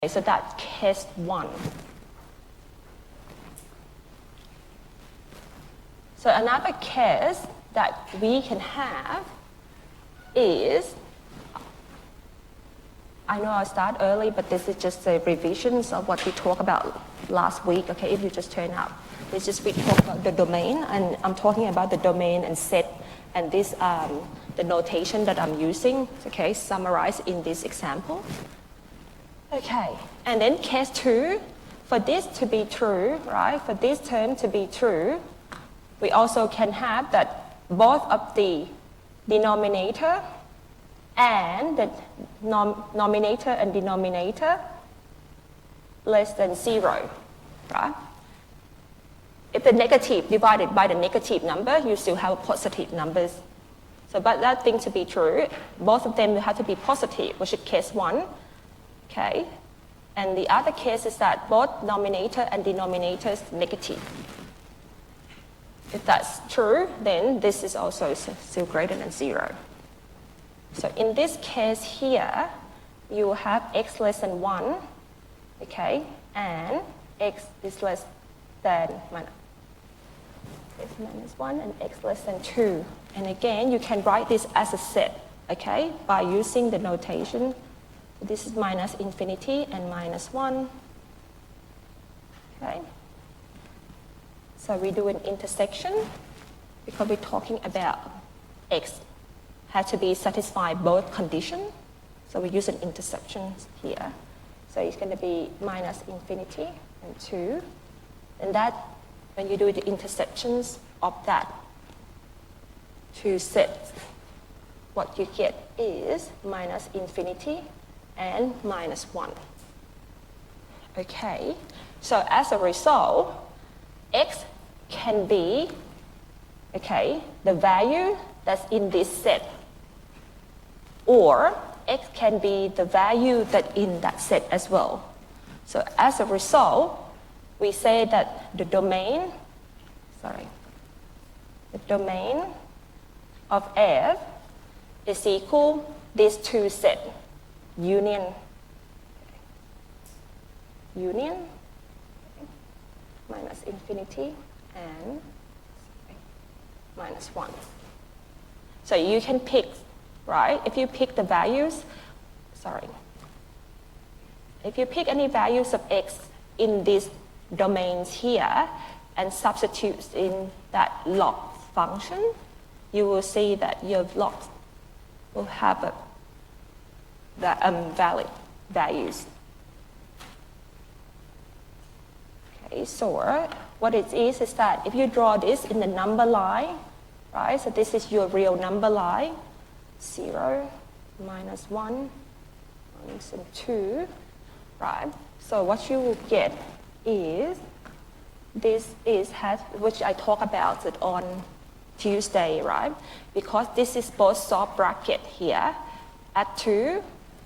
So that's case 1. So another case that we can have is, I know I start early, but this is just the revisions of what we talked about last week, okay, if you just turn up. It's just we talk about the domain, and I'm talking about the domain and set, and this, the notation that I'm using, okay, summarized in this example. Okay, and then case 2, for this to be true, right, for this term to be true, we also can have that both of the denominator and the numerator and denominator less than 0, right? If the negative divided by the negative number, you still have positive numbers. So, but that thing to be true, both of them will have to be positive, which is case 1. Okay, and the other case is that both numerator and denominator is negative. If that's true, then this is also still greater than 0. So in this case here, you have x less than 1, okay, and x is less than minus 1 and x less than 2. And again, you can write this as a set, okay, by using the notation. This is minus infinity and minus 1. Okay. So we do an intersection because we're talking about x has to be satisfied both conditions. So we use an intersection here. So it's going to be minus infinity and 2. And that, when you do the intersections of that two sets, what you get is minus infinity and minus 1. Okay, so as a result, x can be, okay, the value that's in this set, or x can be the value that's in that set as well. So as a result, we say that the domain of F is equal these two sets. Union, minus infinity and minus 1. So you can pick, right? If you pick the values, if you pick any values of x in these domains here and substitute in that log function, you will see that your logs will have valid values. Okay, so what it is that if you draw this in the number line, right, so this is your real number line, 0, minus 1, minus 2, right? So what you will get is, which I talk about it on Tuesday, right? Because this is both soft bracket here at 2,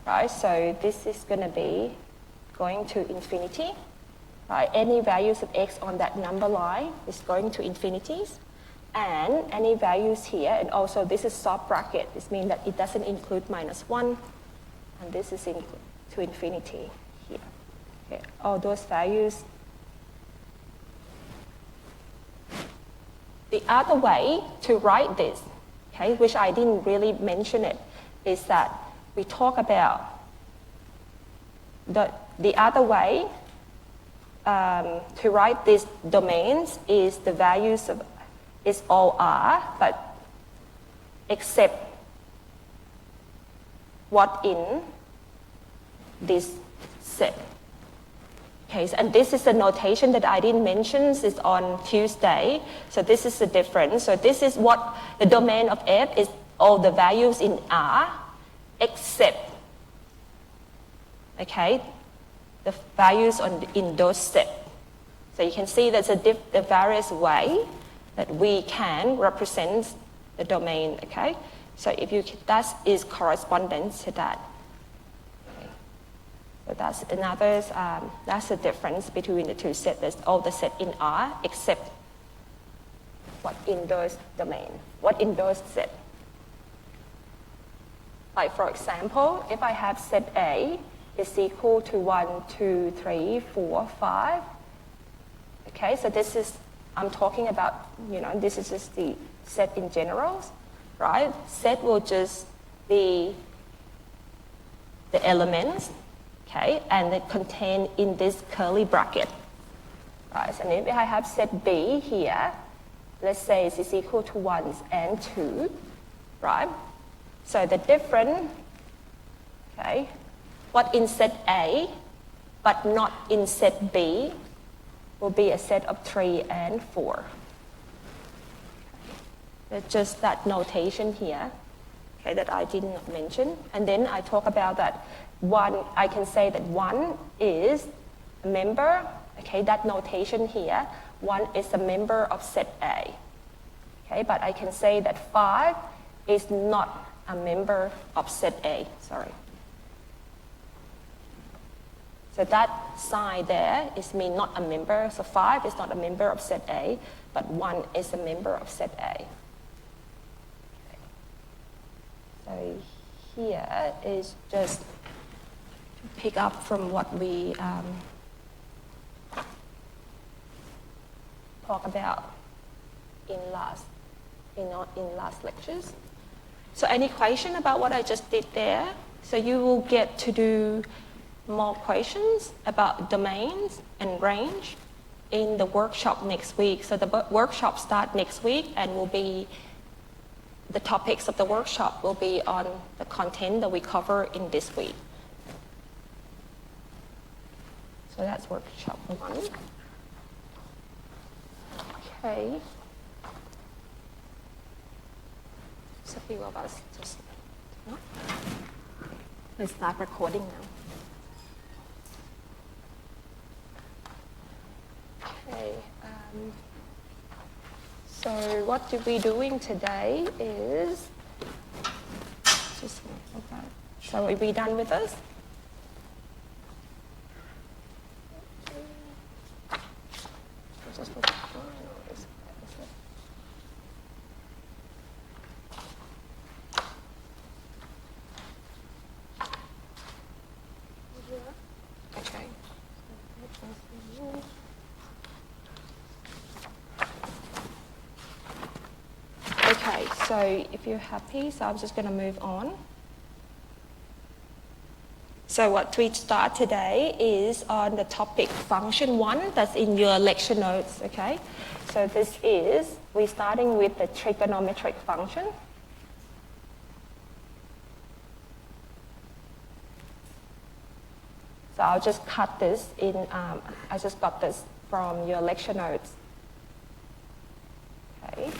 right? So this is going to be going to infinity, right? Any values of x on that number line is going to infinities, and any values here, and also this is soft bracket. This means that it doesn't include minus 1, and this is to infinity here. Okay. All those values. The other way to write this, okay, which I didn't really mention it, is that we talk about the other way to write these domains is the values of is all R, but except what in this set. Okay, and this is the notation that I didn't mention, is on Tuesday. So this is the difference. So this is what the domain of F is, all the values in R, except, okay, the values in those sets. So you can see there's the various way that we can represent the domain, okay? So if you, that is correspondence to that. Okay. So that's another, that's the difference between the two sets. There's all the set in R except what in those domain, what in those sets. Like for example, if I have set A is equal to 1, 2, 3, 4, 5. Okay, so this is, I'm talking about, this is just the set in general, right? Set will just be the elements, okay, and they contain in this curly bracket, right? So if I have set B here, let's say it's equal to 1 and 2, right? So the difference, okay, what in set A, but not in set B, will be a set of 3 and 4. It's just that notation here, okay, that I did not mention. And then I talk about that 1, I can say that 1 is a member, okay, that notation here, 1 is a member of set A. Okay, but I can say that 5 is not a member of set A, sorry. So that sign there is mean not a member. So 5 is not a member of set A, but 1 is a member of set A. Okay. So here is just to pick up from what we talked about in last lectures. So any question about what I just did there? So you will get to do more questions about domains and range in the workshop next week. So the workshop starts next week and will be, the topics of the workshop will be on the content that we cover in this week. So that's workshop 1. Okay. So a few of us just, no? Let's start recording now. Okay, so what we're doing today is, so are we done with this? Okay. Okay, so if you're happy, so I'm just going to move on. So what we start today is on the topic function 1 that's in your lecture notes, okay? So this is, we're starting with the trigonometric function. So I'll just cut this in, I just got this from your lecture notes. Okay.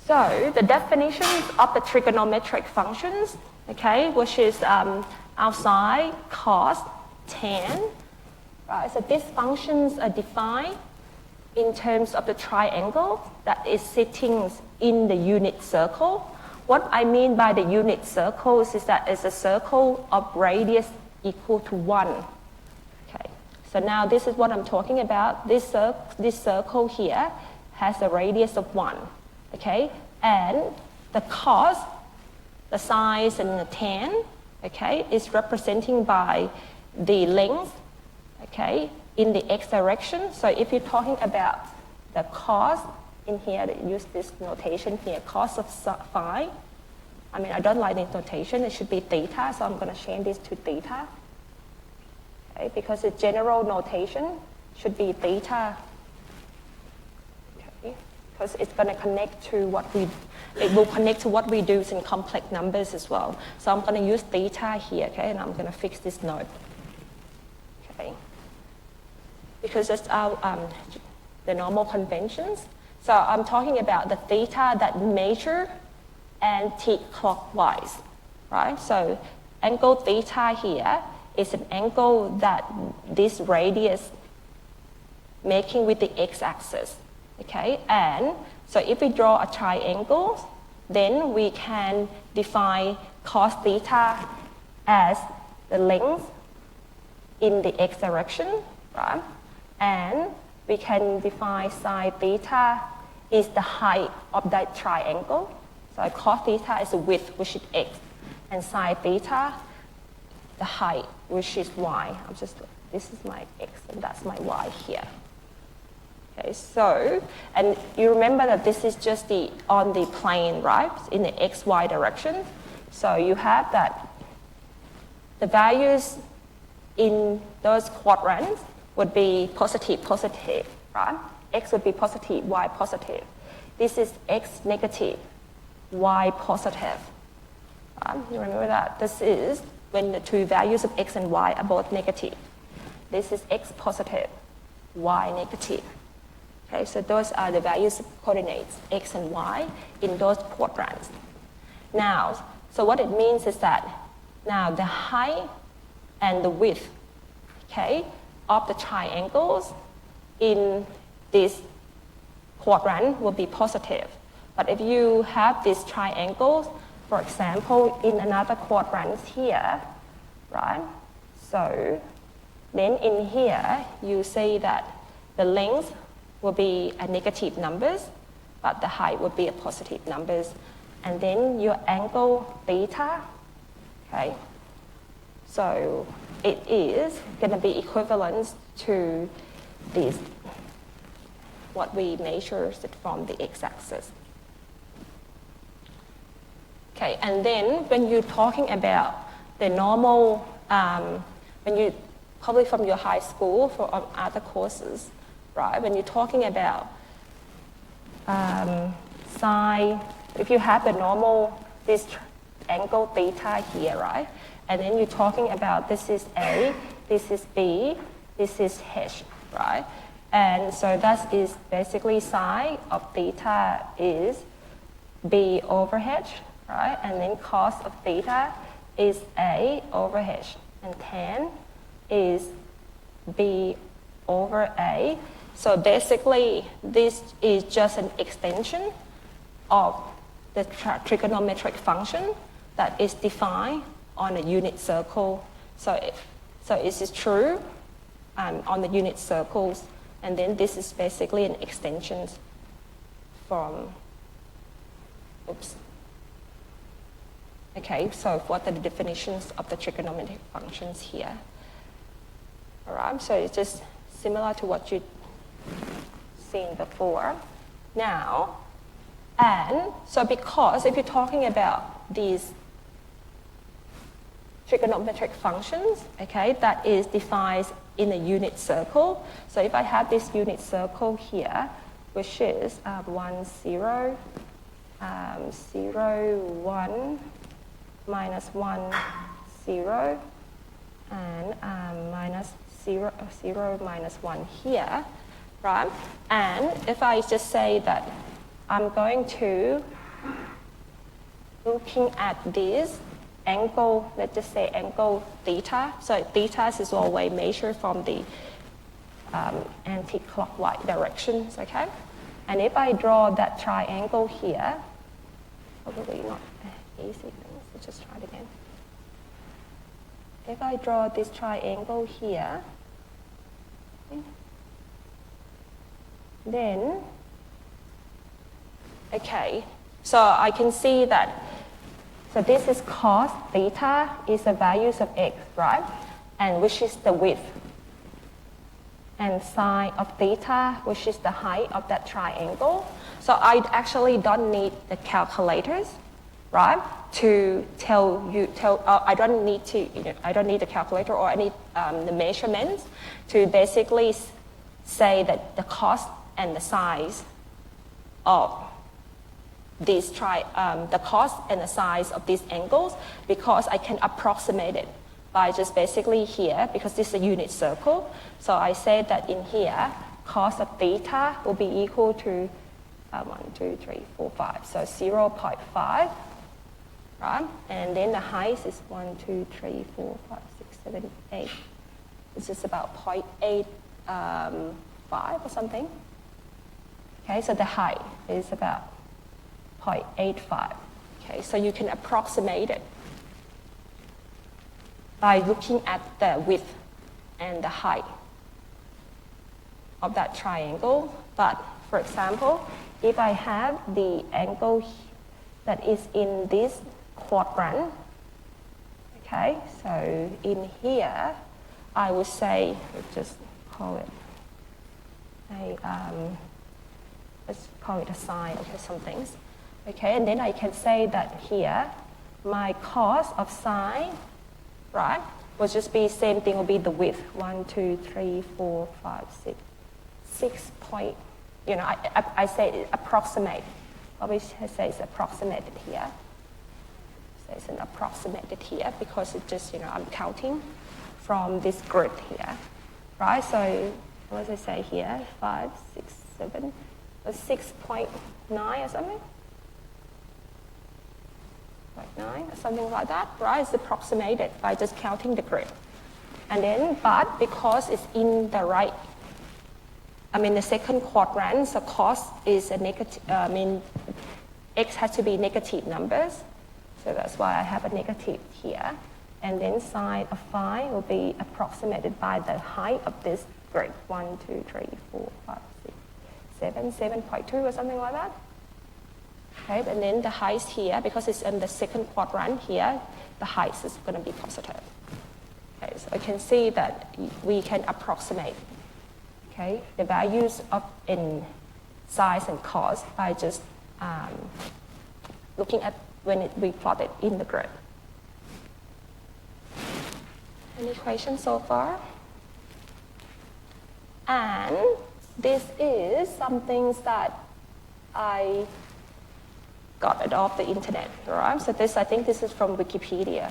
So the definitions of the trigonometric functions, okay, which is outside, cos, tan, right? So these functions are defined in terms of the triangle that is sitting in the unit circle. What I mean by the unit circles is that it's a circle of radius equal to 1. Okay, so now this is what I'm talking about. This circle here has a radius of 1. Okay, and the cos, the sine and the tan, okay, is representing by the length, okay, in the x direction. So if you're talking about the cos in here, use this notation here, cos of phi. I mean, I don't like this notation. It should be theta, so I'm going to change this to theta. Okay, because the general notation should be theta. Okay, because it's going to connect to it will connect to what we do in complex numbers as well. So I'm going to use theta here, okay, and I'm going to fix this note. Okay, because that's our the normal conventions. So I'm talking about the theta that measure anti-clockwise, right? So angle theta here is an angle that this radius making with the x-axis, okay? And so if we draw a triangle, then we can define cos theta as the length in the x direction, right? And we can define sine theta is the height of that triangle. So cos theta is the width, which is x, and sine theta, the height, which is y. This is my x and that's my y here. Okay, so, and you remember that this is just on the plane, right? In the xy direction. So you have that the values in those quadrants would be positive, positive, right? X would be positive, y positive. This is x negative, y positive. Right? You remember that? This is when the two values of x and y are both negative. This is x positive, y negative. Okay, so those are the values of coordinates, x and y, in those quadrants. Now, so what it means is that now the height and the width, okay, of the triangles in this quadrant will be positive. But if you have these triangles, for example, in another quadrant here, right? So then in here, you say that the length will be a negative numbers, but the height will be a positive numbers. And then your angle theta, okay? So it is going to be equivalent to this, what we measure from the x-axis. Okay, and then when you're talking about the normal, when you, probably from your high school for other courses, right? When you're talking about sine, if you have the normal, this angle theta here, right? And then you're talking about this is A, this is B, this is H, right? And so that is basically sine of theta is B over H, right? And then cos of theta is A over H. And tan is B over A. So basically, this is just an extension of the trigonometric function that is defined on a unit circle. So this is true on the unit circles, and then this is basically an extension from, oops. Okay, so what are the definitions of the trigonometric functions here? All right, so it's just similar to what you've seen before. Now, and so because if you're talking about these trigonometric functions, okay, that is defined in a unit circle. So if I have this unit circle here, which is 1, 0, 0, 1, minus 1, 0, and minus 0, 0, minus 1 here, right? And if I just say that I'm going to looking at this angle, let's just say angle theta. So theta is always measured from the anti-clockwise directions, okay? And if I draw that triangle here, probably not easy, let's just try it again. If I draw this triangle here, okay, then, okay, so I can see that, so this is cos theta is the values of x, right? And which is the width. And sine of theta, which is the height of that triangle. So I actually don't need the calculators, right? To I don't need to, I don't need the calculator or any the measurements to basically say that the cost and the size of these the cost and the size of these angles, because I can approximate it by just basically here, because this is a unit circle. So I say that in here, cos of theta will be equal to 1, 2, 3, 4, 5. So 0.5, right? And then the height is 1, 2, 3, 4, 5, 6, 7, 8. It's just about 0.85 or something. Okay, so the height is about 0.85. Okay, so you can approximate it by looking at the width and the height of that triangle. But for example, if I have the angle that is in this quadrant, Okay, so in here, I would say, let's just call it let's call it a sine, okay, some things. Okay, and then I can say that here, my cos of sine, right, will just be same thing, will be the width, 1, 2, 3, 4, 5, 6, 6 point, you know, I say approximate. Always say it's approximated here. So it's an approximated here because it just, you know, I'm counting from this grid here, right? So what does I say here? 5, 6, 7, 6.9 or something? Like 9 or something like that, right? It's approximated by just counting the grid. And then, but because it's in the right, I mean the second quadrant, so cos is a negative, x has to be negative numbers. So that's why I have a negative here. And then sine of phi will be approximated by the height of this grid. 1, 2, 3, 4, 5, 6, 7, 7.2 or something like that. Okay, and then the height here, because it's in the second quadrant here, the height is going to be positive. Okay, so I can see that we can approximate, okay, the values of in size and cos by just looking at when we plot it in the grid. Any questions so far? And this is some things that I got it off the internet, right? So this, I think this is from Wikipedia.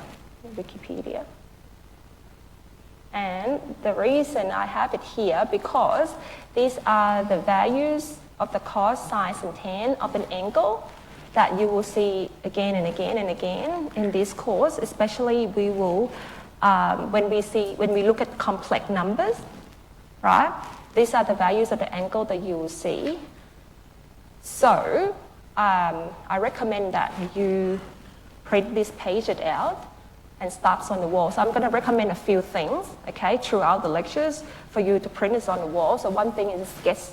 And the reason I have it here, because these are the values of the cos, sine, and tan of an angle that you will see again and again and again in this course. Especially we will, when we look at complex numbers, right? These are the values of the angle that you will see. So I recommend that you print this page out and stamp on the wall. So I'm going to recommend a few things, okay, throughout the lectures for you to print it on the wall. So one thing is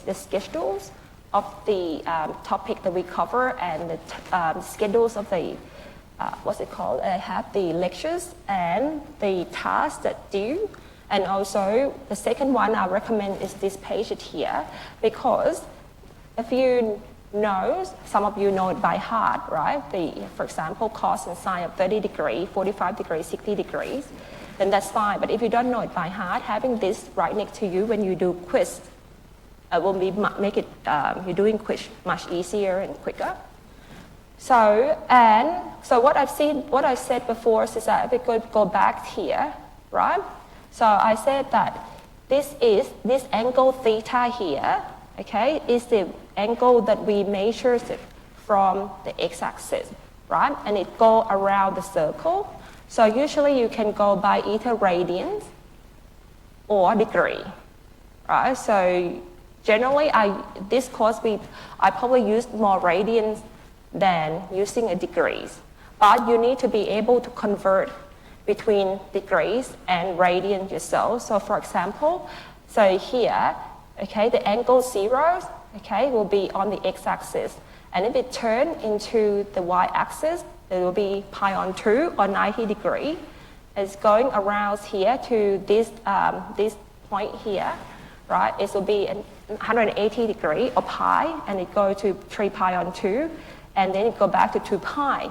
the schedules of the topic that we cover and the schedules of the, what's it called? I have the lectures and the tasks that due. And also the second one I recommend is this page here, because if you know, some of you know it by heart, right? For example, cos and sine of 30 degrees, 45 degrees, 60 degrees, then that's fine. But if you don't know it by heart, having this right next to you when you do quiz will make it, you're doing quiz much easier and quicker. So what I said before is that if we go back here, right? So I said that this angle theta here, okay, is the angle that we measure from the x-axis, right? And it goes around the circle. So usually you can go by either radians or degree, right? So generally, this course I probably used more radians than using a degrees. But you need to be able to convert between degrees and radians yourself. So for example, so here, okay, the angle 0, okay, will be on the x-axis. And if it turns into the y-axis, it will be pi on 2 or 90 degrees. It's going around here to this point here, right? It will be 180 degrees or pi, and it goes to 3 pi on 2, and then it goes back to 2 pi.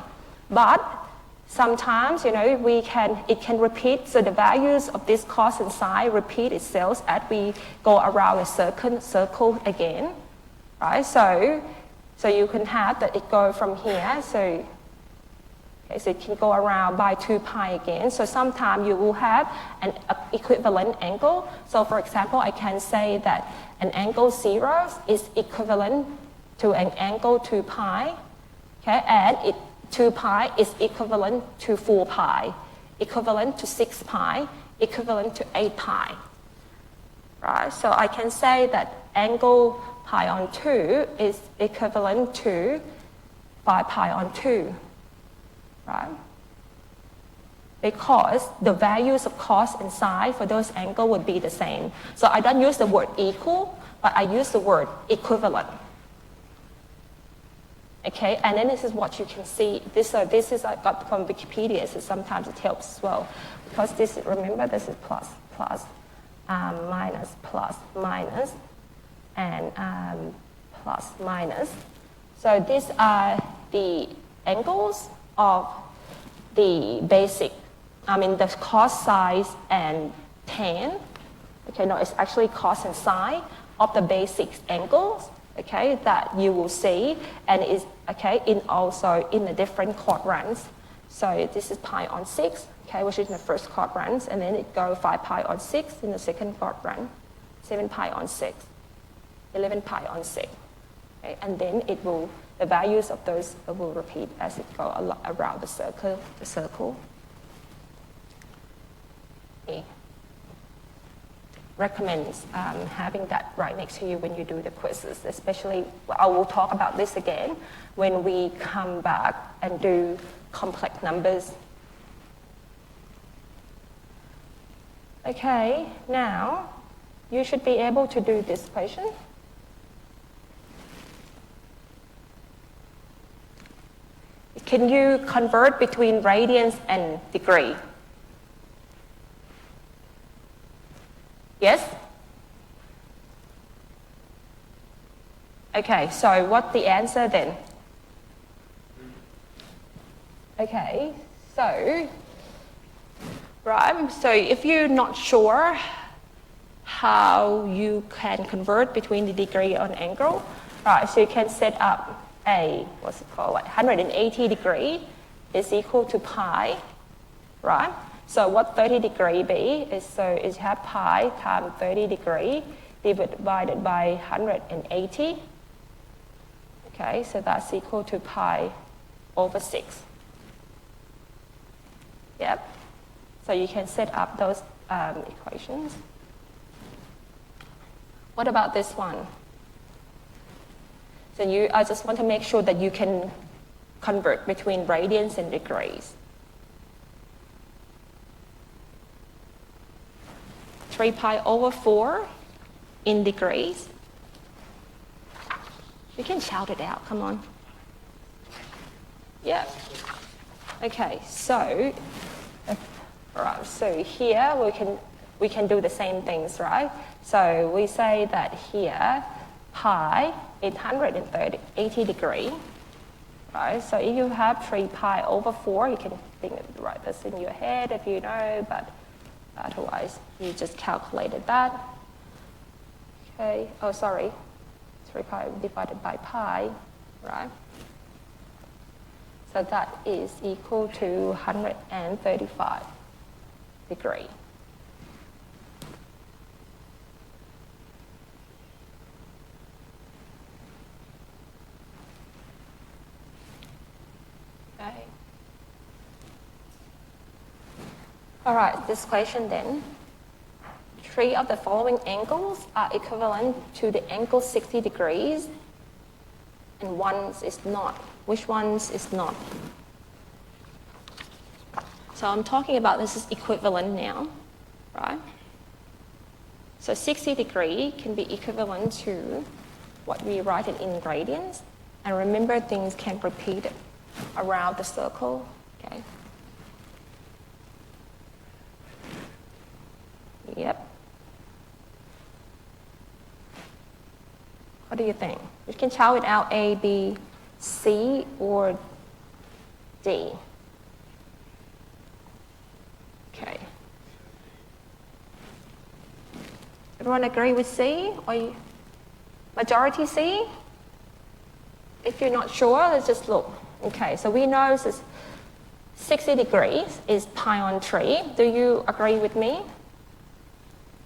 But sometimes, you know, it can repeat, so the values of this cos and sine repeat itself as we go around a circle again, right? So you can have that it go from here, so it can go around by 2 pi again. So sometimes you will have an equivalent angle. So for example, I can say that an angle 0 is equivalent to an angle 2 pi, okay, and 2 pi is equivalent to 4 pi, equivalent to 6 pi, equivalent to 8 pi, right? So I can say that angle pi on 2 is equivalent to 5 pi on 2, right? Because the values of cos and sine for those angles would be the same. So I don't use the word equal, but I use the word equivalent. Okay, and then this is what you can see. This is I got from Wikipedia, so sometimes it helps as well. Because this, remember, this is plus, minus, and plus, minus. So these are the angles of the basic, the cos, sine, and tan. Okay, no, it's actually cos and sine of the basic angles, okay, that you will see, and is, okay, also in the different quadrants. So this is pi on 6, okay, which is in the first quadrant, and then it goes 5 pi on 6 in the second quadrant, 7 pi on 6, 11 pi on 6. Okay, and then it will, the values of those will repeat as it goes around the circle. Okay. Recommends having that right next to you when you do the quizzes, especially, I will talk about this again when we come back and do complex numbers. Okay, now you should be able to do this question. Can you convert between radians and degree? Yes? Okay, so what's the answer then? Okay, so, right, so if you're not sure how you can convert between the degree and angle, right, so you can set up what's it called, like 180 degree is equal to pi, right? So what 30 degree be is, so is have pi times 30 degree divided by 180. Okay, so that's equal to pi over 6. Yep. So you can set up those equations. What about this one? So I just want to make sure that you can convert between radians and degrees. 3 pi over 4 in degrees. You can shout it out, come on. Yeah. Okay, so, all right, so here we can do the same things, right? So we say that here, pi is 180 degree, right? So if you have 3 pi over 4, you can write this in your head if you know, but otherwise you just calculated that. Okay, oh sorry, 3 pi divided by pi, right? So that is equal to 135 degree. Okay. All right, this question then. 3 of the following angles are equivalent to the angle 60 degrees, and one is not. Which ones is not? So I'm talking about this is equivalent now, right? So 60 degree can be equivalent to what we write it in radians. And remember, things can repeat it around the circle, okay? Yep. What do you think? You can shout it out A, B, C, or D. Okay. Everyone agree with C? Or majority C? If you're not sure, let's just look. Okay, so we know this is 60 degrees is pi on 3. Do you agree with me?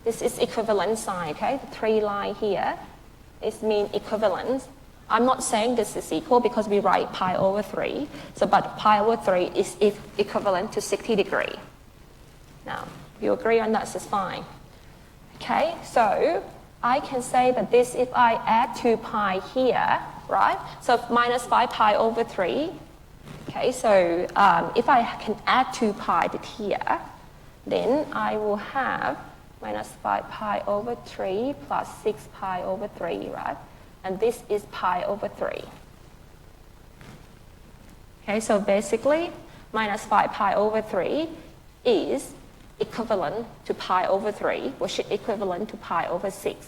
This is equivalent sign, okay? The 3 line here is mean equivalence. I'm not saying this is equal because we write pi over 3. So, but pi over 3 is equivalent to 60 degree. Now, if you agree on that, this is fine. Okay, so I can say that this, if I add 2 pi here, right? So minus 5 pi over 3. Okay, so if I can add 2 pi to here, then I will have minus 5 pi over 3 plus 6 pi over 3, right? And this is pi over 3. Okay, so basically, minus 5 pi over 3 is equivalent to pi over 3, which is equivalent to pi over 6.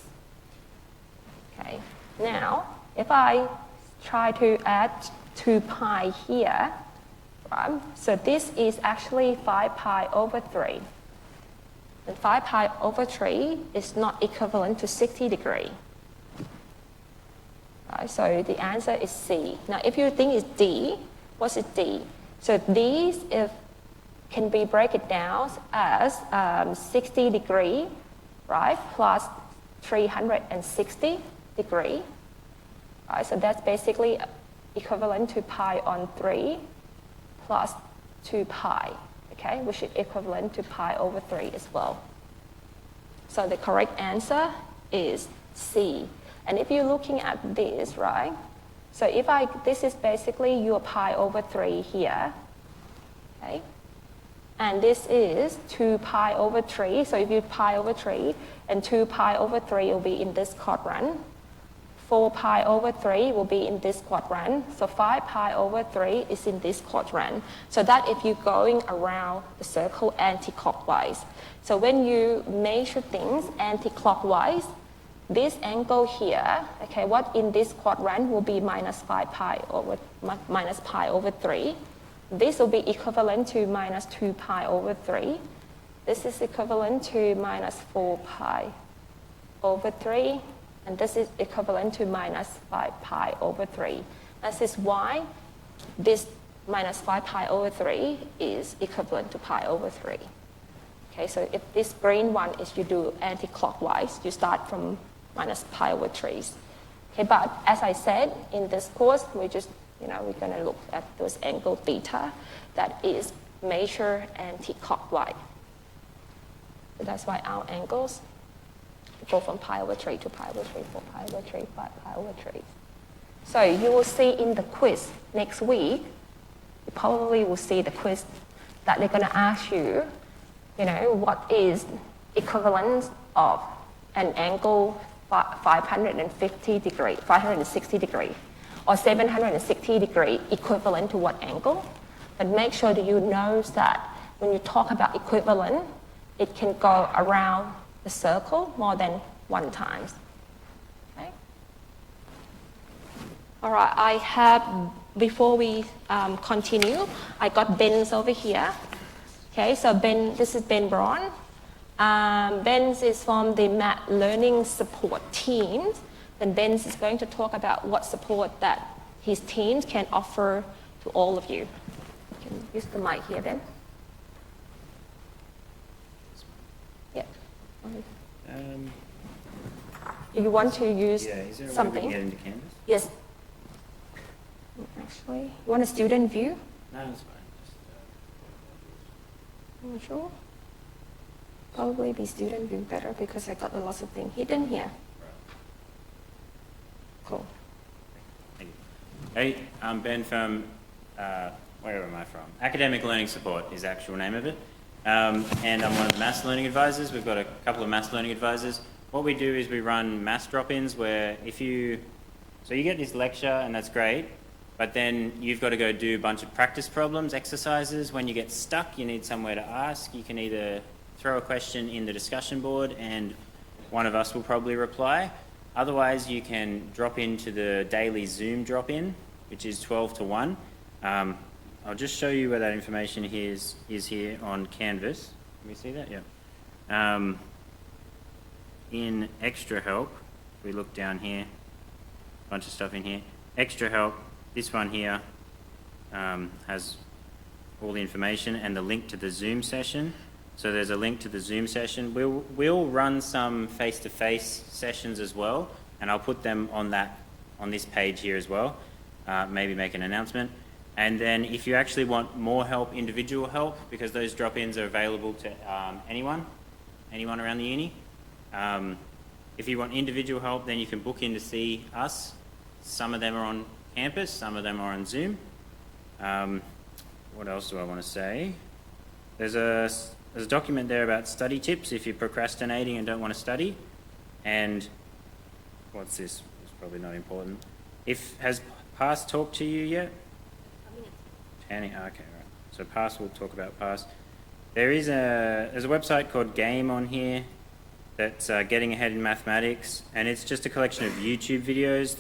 Okay, now, if I try to add 2 pi here, right, so this is actually 5 pi over 3. And 5 pi over 3 is not equivalent to 60 degrees. Right, so the answer is C. Now, if you think it's D, what's it D? So these can be break it down as 60 degrees, right, plus 360 degrees. Right, so that's basically equivalent to pi on 3 plus 2 pi, okay, which is equivalent to pi over 3 as well. So the correct answer is C. And if you're looking at this, right, so this is basically your pi over 3 here, okay, and this is 2 pi over 3, so if you pi over 3, and 2 pi over 3 will be in this quadrant, 4 pi over 3 will be in this quadrant, so 5 pi over 3 is in this quadrant, so that if you're going around the circle anti-clockwise. So when you measure things anti-clockwise, this angle here, okay, what in this quadrant will be minus 5 pi over, minus pi over 3. This will be equivalent to minus 2 pi over 3. This is equivalent to minus 4 pi over 3. And this is equivalent to minus 5 pi over 3. This is why this minus 5 pi over 3 is equivalent to pi over 3. Okay, so if this green one is you do anti-clockwise, you start from minus pi over 3. Okay, but as I said, in this course, we're going to look at those angle theta that is measured anti-clockwise. So that's why our angles go from pi over 3 to pi over 3, 4 pi over 3, 5 pi over 3. So you will see in the quiz next week, you probably will see the quiz that they're going to ask you, what is equivalence of an angle 550 degree, 560 degree, or 760 degree equivalent to what angle? But make sure that you know that when you talk about equivalent, it can go around the circle more than one time. Okay. All right, I have, before we continue, I got Ben's over here. Okay, so Ben, this is Ben Braun. Ben is from the Math Learning Support team. And Ben is going to talk about what support that his teams can offer to all of you. You can use the mic here, Ben. Yeah. You want to use is there a something? way we can get into Canvas? Yes. Actually, you want a student view? No, that's fine. I'm not sure. Probably be student view better because I got a lot of things hidden here. Cool. Thank you. Hey, I'm Ben from, where am I from? Academic Learning Support is the actual name of it. And I'm one of the Maths Learning Advisors. We've got a couple of Maths Learning Advisors. What we do is we run maths drop-ins where so you get this lecture and that's great, but then you've got to go do a bunch of practice problems, exercises. When you get stuck, you need somewhere to ask. You can either throw a question in the discussion board and one of us will probably reply. Otherwise, you can drop into the daily Zoom drop-in, which is 12 to 1. I'll just show you where that information is here on Canvas. Can we see that? Yeah. In Extra Help, if we look down here, a bunch of stuff in here. Extra Help, this one here has all the information and the link to the Zoom session. So there's a link to the Zoom session. We'll run some face-to-face sessions as well, and I'll put them on this page here as well. Maybe make an announcement. And then if you actually want more help, individual help, because those drop-ins are available to anyone around the uni. If you want individual help, then you can book in to see us. Some of them are on campus, some of them are on Zoom. What else do I want to say? There's a document there about study tips if you're procrastinating and don't want to study. And what's this? It's probably not important. Has PASS talked to you yet? Okay, right. So pass, we'll talk about pass. There's a website called Game on here that's Getting Ahead in Mathematics, and it's just a collection of YouTube videos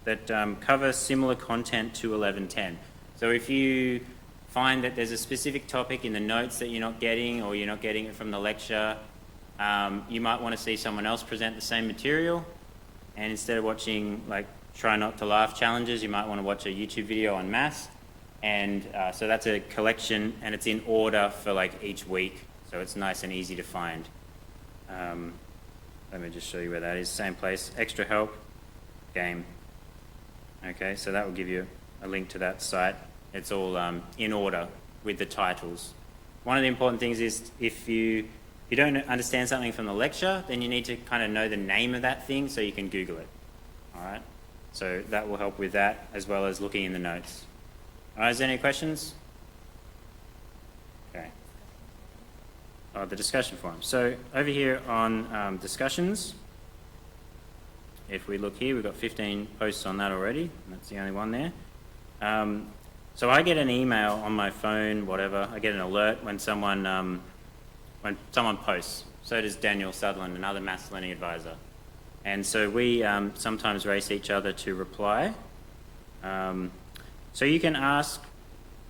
that cover similar content to 1110. So if you find that there's a specific topic in the notes that you're not getting, or you're not getting it from the lecture, you might want to see someone else present the same material, and instead of watching like try not to laugh challenges, you might want to watch a YouTube video on maths. And so that's a collection, and it's in order for like each week, so it's nice and easy to find. Let me just show you where that is. Same place, extra help, game. Okay, so that will give you a link to that site. It's all in order with the titles. One of the important things is if you don't understand something from the lecture, then you need to kind of know the name of that thing so you can Google it. All right, so that will help with that, as well as looking in the notes. All right, is there any questions? Okay. Oh, the discussion forum. So over here on discussions, if we look here, we've got 15 posts on that already, and that's the only one there. So I get an email on my phone, whatever, I get an alert when someone posts. So does Daniel Sutherland, another maths learning advisor. And so we sometimes race each other to reply. So you can ask,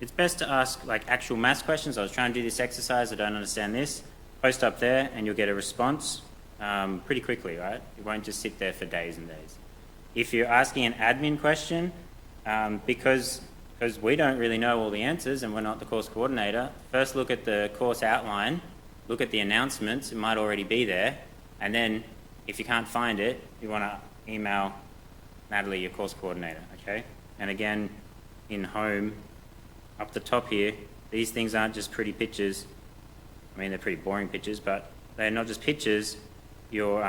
it's best to ask like actual maths questions. I was trying to do this exercise, I don't understand this. Post up there and you'll get a response pretty quickly, right? It won't just sit there for days and days. If you're asking an admin question, because we don't really know all the answers and we're not the course coordinator, first look at the course outline, look at the announcements, it might already be there, and then if you can't find it, you want to email Natalie, your course coordinator, okay? And again, in home, up the top here, these things aren't just pretty pictures. I mean, they're pretty boring pictures, but they're not just pictures. Your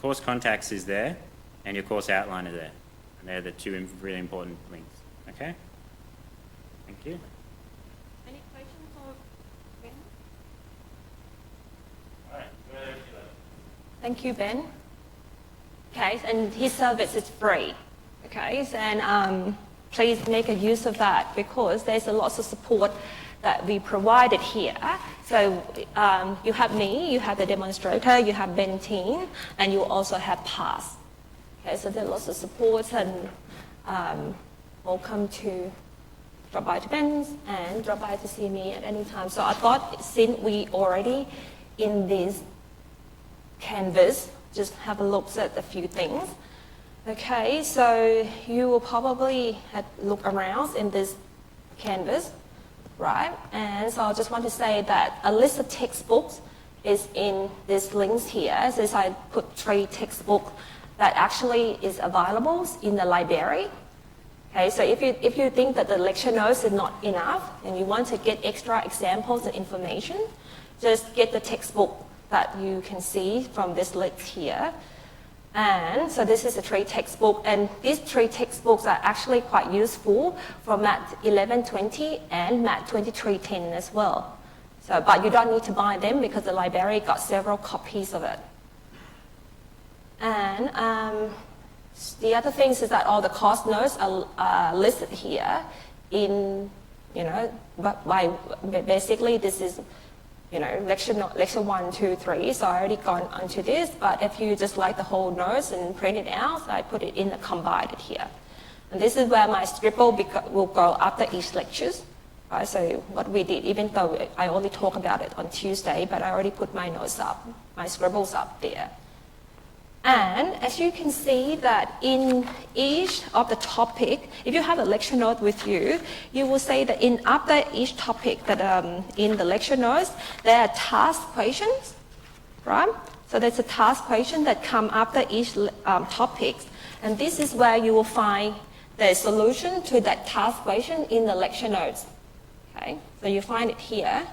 course contacts is there, and your course outline is there. And they're the two really important links, okay? Thank you. Any questions for Ben? All right, go ahead. Thank you, Ben. Okay, and his service is free. Okay, and please make a use of that, because there's a lot of support that we provided here. So you have me, you have the demonstrator, you have Ben team, and you also have PASS. Okay, so there are lots of supports, and welcome to drop by to Ben's and drop by to see me at any time. So I thought, since we already in this canvas, just have a look at a few things. Okay, so you will probably have look around in this canvas, right? And so I just want to say that a list of textbooks is in these links here. So I put 3 textbooks that actually is available in the library. Okay, so if you think that the lecture notes is not enough and you want to get extra examples and information, just get the textbook that you can see from this list here. And so this is a 3 textbook, and these 3 textbooks are actually quite useful for MATH1120 and MATH2310 as well. So, but you don't need to buy them because the library got several copies of it. And the other things is that all the course notes are listed here in, but basically this is, lecture 1, 2, 3, so I already gone onto this, but if you just like the whole notes and print it out, so I put it in the combined here. And this is where my scribble will go after each lectures. Right, so what we did, even though I only talk about it on Tuesday, but I already put my notes up, my scribbles up there. And as you can see that in each of the topic, if you have a lecture note with you, you will say that after each topic that in the lecture notes, there are task questions, right? So there's a task question that come after each topic. And this is where you will find the solution to that task question in the lecture notes. Okay, so you find it here.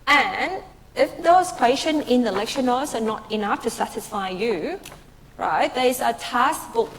And if those questions in the lecture notes are not enough to satisfy you, right, there is a task book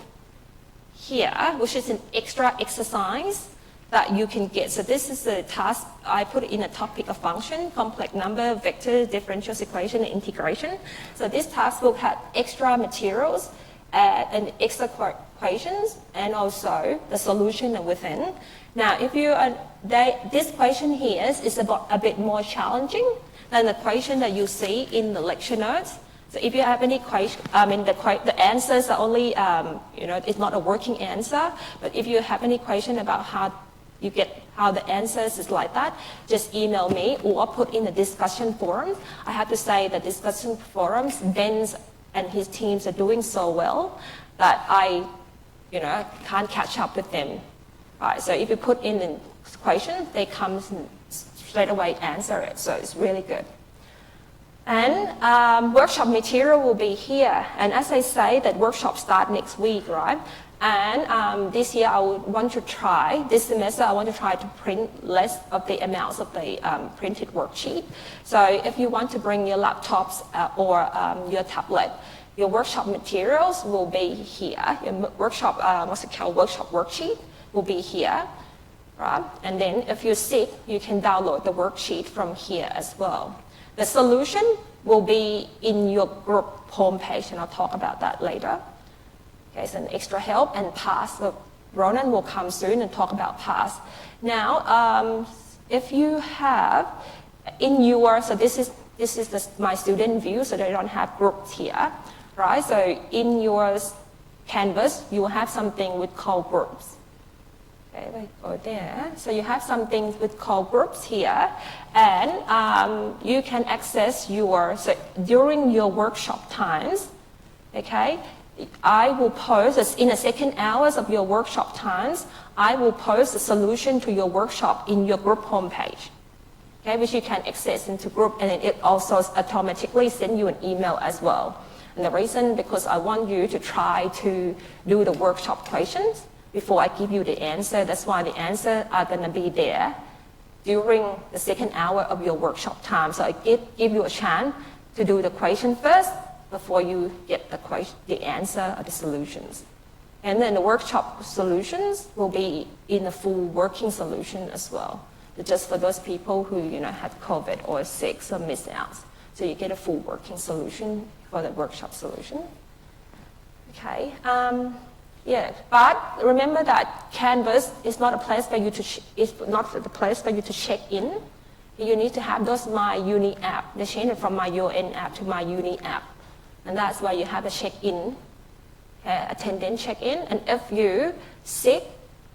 here, which is an extra exercise that you can get. So this is a task, I put it in a topic of function, complex number, vector, differential equation, and integration. So this task book had extra materials add an extra equations and also the solution within. Now, if you this question here is a bit more challenging than the question that you see in the lecture notes. So if you have any question, the answers are only, it's not a working answer, but if you have any question about how the answers is like that, just email me or put in the discussion forums. I have to say that discussion forums, Ben and his teams are doing so well that I can't catch up with them. Right, so if you put in the question, they come straight away answer it, so it's really good. And workshop material will be here. And as I say, that workshop start next week, right? And this year this semester, I want to try to print less of the amounts of the printed worksheet. So if you want to bring your laptops or your tablet, your workshop materials will be here. Your workshop, workshop worksheet will be here, right? And then if you're sick, you can download the worksheet from here as well. The solution will be in your group homepage, and I'll talk about that later. Okay, it's an extra help and pass. So Ronan will come soon and talk about pass. Now, if you have in your, so this is my student view, so they don't have groups here, right? So in your Canvas, you will have something with called groups. Okay, we go there. So you have something with called groups here, and you can access so during your workshop times, okay, I will post, in the second hours of your workshop times, I will post a solution to your workshop in your group homepage, okay, which you can access into group, and then it also automatically send you an email as well. And the reason, because I want you to try to do the workshop questions before I give you the answer. That's why the answers are going to be there during the second hour of your workshop time. So I give you a chance to do the question first before you get the answer or the solutions. And then the workshop solutions will be in a full working solution as well. Just for those people who had COVID or sick or missed out. So you get a full working solution for the workshop solution. Okay. Yeah, but remember that Canvas is not a place for you to check in. You need to have those My Uni app. They changed it from My UN app to My Uni app. And that's why you have a check-in, attendant check-in. And if you're sick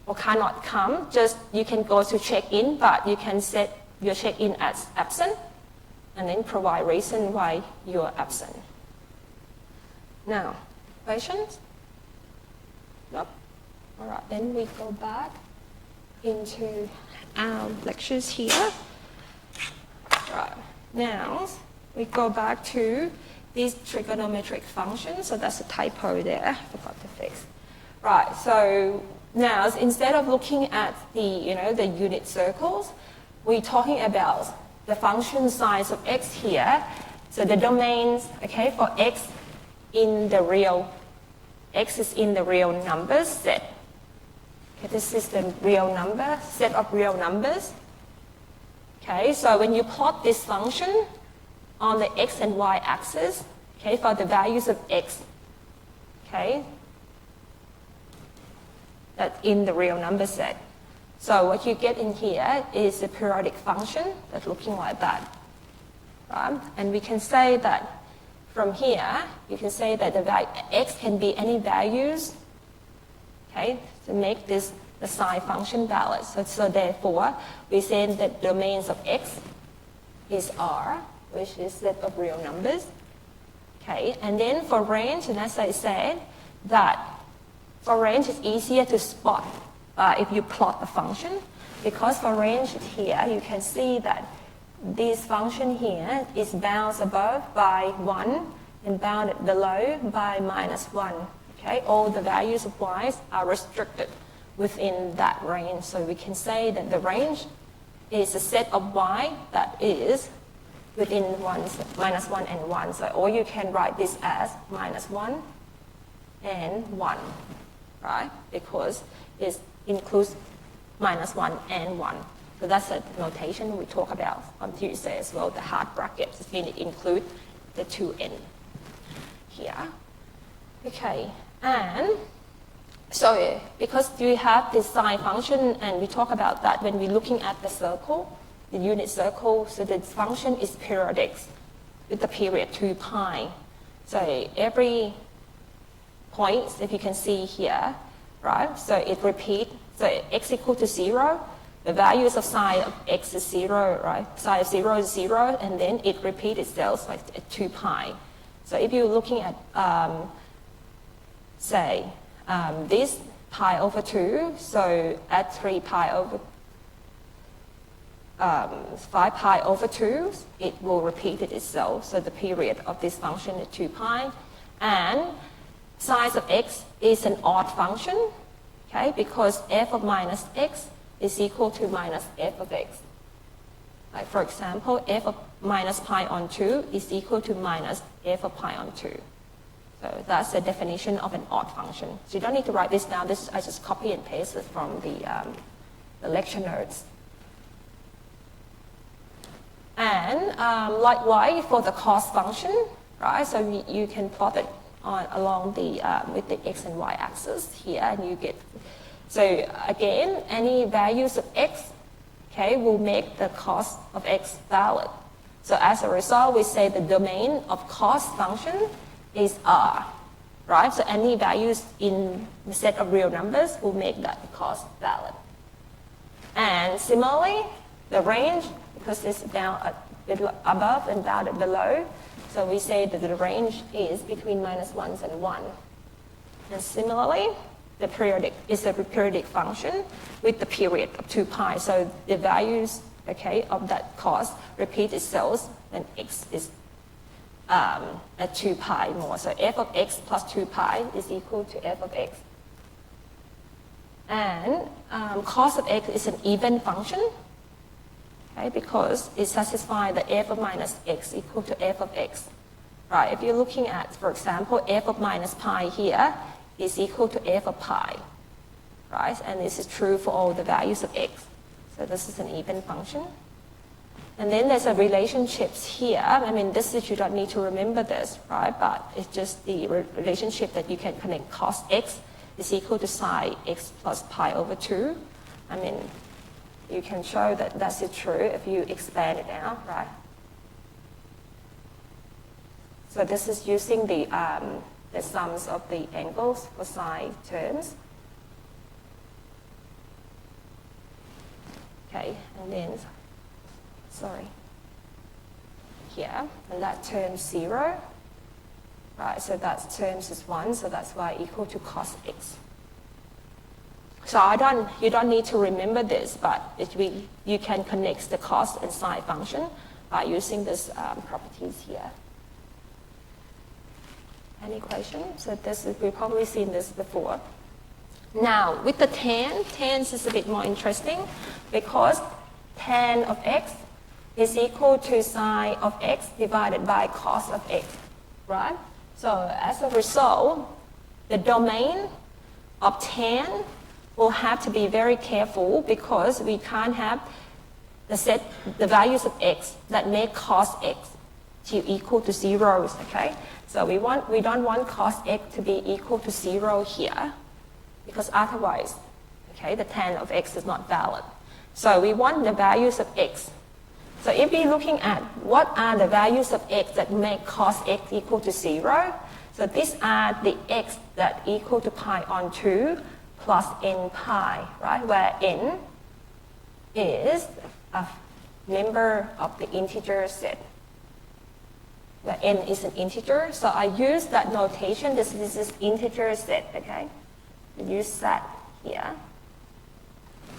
or cannot come, you can go to check-in, but you can set your check-in as absent and then provide reason why you're absent. Now, questions? Nope. All right, then we go back into our lectures here. Right, now we go back to these trigonometric functions. So that's a typo there, I forgot to fix. Right, so now instead of looking at the unit circles, we're talking about the function size of x here. So the domains, okay, for x is in the real numbers set. Okay, this is the real number, set of real numbers. Okay, so when you plot this function on the x and y axis, okay, for the values of x, okay, that's in the real number set. So what you get in here is a periodic function that's looking like that. Right? And we can say that from here, you can say that the x can be any values, okay, to make this the psi function valid. So therefore, we say that domains of x is R, which is set of real numbers. Okay, and then for range, and as I said, that for range it's easier to spot if you plot the function, because for range here, you can see that this function here is bounded above by 1 and bounded below by -1. Okay, all the values of y are restricted within that range. So we can say that the range is a set of y that is within -1 and 1. So, or you can write this as -1 and 1, right? Because it includes -1 and 1. So that's a notation we talk about on Tuesday as well. The hard brackets, it include the 2n here. Okay, and so because you have this sine function, and we talk about that when we're looking at the circle, the unit circle, so the function is periodic with the period 2 pi. So every point, if you can see here, right, so it repeats, so x equal to 0, the values of sine of x is 0, right, sine of 0 is 0, and then it repeats itself like at 2 pi. So if you're looking at, say, this pi over 2, so at 3 pi over 5 pi over 2, it will repeat it itself. So the period of this function is 2 pi. And sine of x is an odd function, okay, because f of minus x is equal to minus f of x. Like for example, f of minus pi on 2 is equal to minus f of pi on 2. So that's the definition of an odd function. So you don't need to write this down. This I just copy and paste it from the lecture notes. And likewise for the cost function, right? So you can plot it along the with the x and y axis here, and you get. So again, any values of x, okay, will make the cost of x valid. So as a result, we say the domain of cost function is R, right? So any values in the set of real numbers will make that cost valid. And similarly, the range, because it's down above and down below, so we say that the range is between -1s and 1. And similarly, the periodic is a periodic function with the period of 2 pi. So the values, okay, of that cost repeat itself, and x is at 2 pi more. So f of x plus 2 pi is equal to f of x. And cos of x is an even function, okay, because it satisfies the f of minus x equal to f of x. Right, if you're looking at, for example, f of minus pi here is equal to f of pi, right? And this is true for all the values of x. So this is an even function. And then there's a relationships here. I mean, this is, you don't need to remember this, right? But it's just the relationship that you can connect cos x is equal to sine x plus pi over 2. I mean, you can show that that's true if you expand it out, right? So this is using the sums of the angles for sine terms. Okay, and then, sorry, here, and that term 0. Right, so that terms is 1, so that's y equal to cos x. So you don't need to remember this, but you can connect the cos and sine function by using these properties here. Any questions? So we've probably seen this before. Now, with the tans is a bit more interesting because tan of x is equal to sine of x divided by cos of x, right? So as a result, the domain of tan will have to be very careful because we can't have the values of x that make cos x to equal to 0, okay? So we don't want cos x to be equal to 0 here because otherwise, okay, the tan of x is not valid. So we want the values of x. So if we're looking at what are the values of x that make cos x equal to 0, so these are the x that equal to pi on 2 plus n pi, right, where n is a member of the integer set, where n is an integer. So I use that notation. This is integer set, okay? I use that here.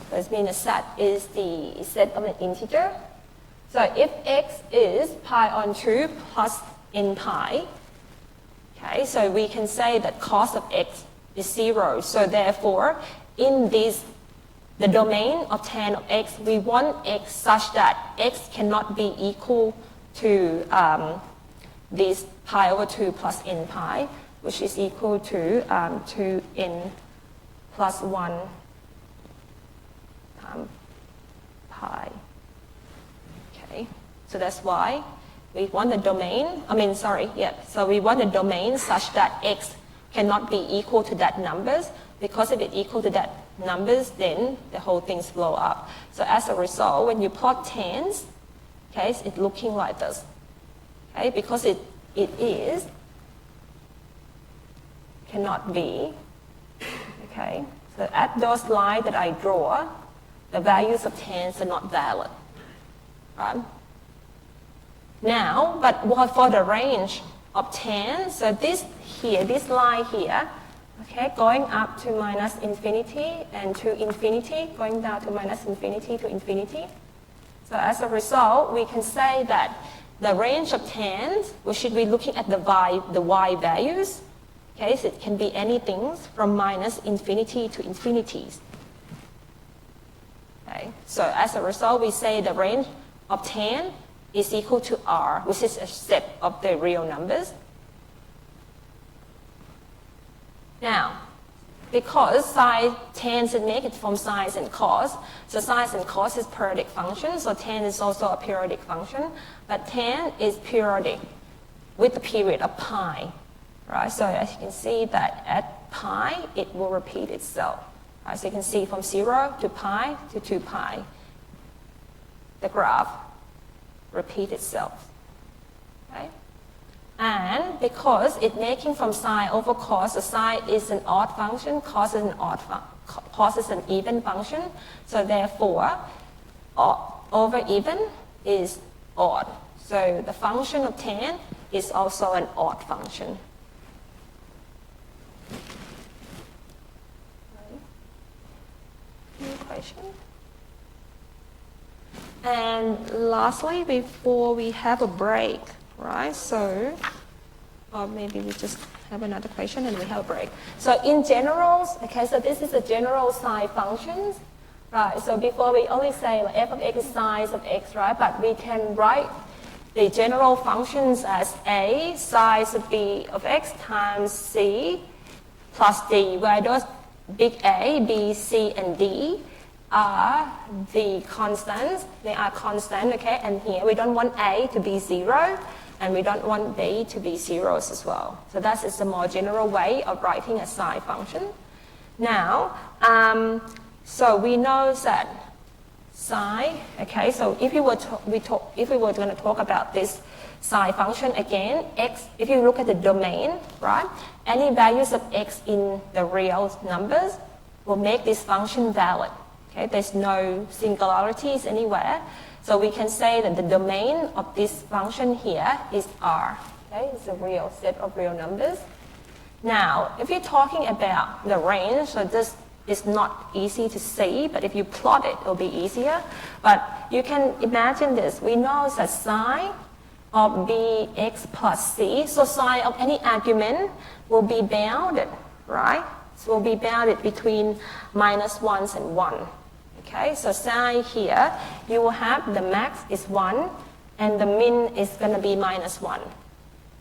So it means the set is the set of an integer. So if x is pi on 2 plus n pi, okay, so we can say that cos of x is 0. So therefore, in the domain of tan of x, we want x such that x cannot be equal to this pi over 2 plus n pi, which is equal to 2n plus 1 pi. Okay, so that's why we want the domain, so we want the domain such that x cannot be equal to that numbers, because if it's equal to that numbers, then the whole thing's blow up. So as a result, when you plot tans, okay, it's looking like this, okay, because it is, cannot be, okay. So at those lines that I draw, the values of tans are not valid, right? Now, but for the range of tan, so this here, this line here, okay, going up to minus infinity and to infinity, going down to minus infinity to infinity. So as a result, we can say that the range of tans, we should be looking at the y values. Okay, so it can be anything from minus infinity to infinities. Okay, so as a result, we say the range of tan is equal to R, which is a set of the real numbers. Now, because sine, tan is negative from sine and cos, so sine and cos is periodic function, so tan is also a periodic function, but tan is periodic with the period of pi, right? So as you can see that at pi, it will repeat itself. Right? So you can see from 0 to pi to 2 pi, the graph repeat itself, right? And because it's making from sine over cos, the sine is an odd function, cos is an even function, so therefore over even is odd. So the function of tan is also an odd function. Any question? And lastly, before we have a break, right? So, or maybe we just have another question and we have a break. So in general, okay, so this is the general sine functions, right? So before we only say like f of x is sine of x, right? But we can write the general functions as a sine of b of x times c plus d, where those big A, B, C, and D are the constants. They are constant, okay? And here we don't want A to be 0, and we don't want B to be zeros as well. So that is the more general way of writing a sine function. Now, so we know that sine, okay, so if we were going to talk about this sine function again, x, if you look at the domain, right, any values of x in the real numbers will make this function valid. Okay, there's no singularities anywhere. So we can say that the domain of this function here is R. Okay, it's a real set of real numbers. Now, if you're talking about the range, so this is not easy to see, but if you plot it, it'll be easier. But you can imagine this. We know that sine of bx plus c, so sine of any argument will be bounded, right? So will be bounded between -1s and 1. Okay, so sine here, you will have the max is 1 and the min is going to be -1.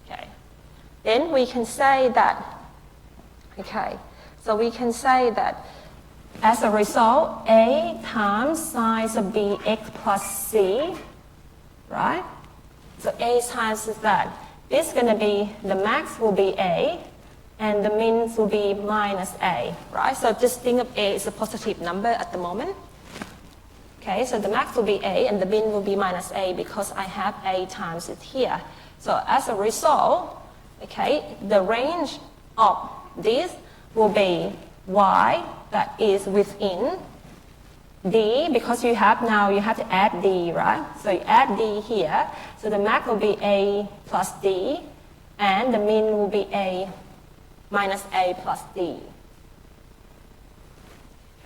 Okay, then we can say that, okay, so we can say that as a result, a times sine of bx plus c, right? So a times is that. This is going to be, the max will be a, and the min will be minus a, right? So just think of a as a positive number at the moment. Okay, so the max will be a, and the min will be minus a because I have a times it here. So as a result, okay, the range of this will be y that is within d, because you have to add d, right? So you add d here, so the max will be a plus d, and the min will be a minus a plus d.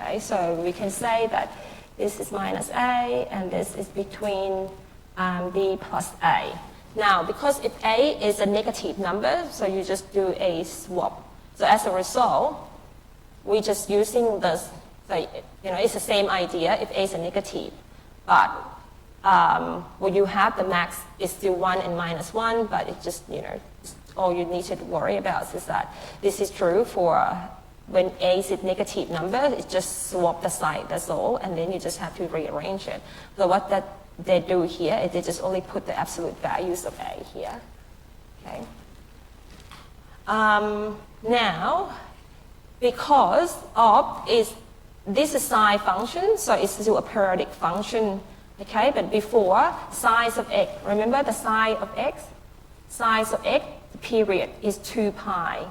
Okay, so we can say that this is minus a, and this is between d plus a. Now, because if a is a negative number, so you just do a swap. So as a result, we're just using this. So, it's the same idea if a is a negative. But when you have the max, it's still 1 and -1, but it's just, all you need to worry about is that this is true for when a is a negative number, it's just swap the side, that's all, and then you just have to rearrange it. So what they do here is they just only put the absolute values of a here. Okay. Now, because of this is psi function, so it's still a periodic function, okay? But before, psi of x, remember the psi of x? Psi of x, the period is 2 pi,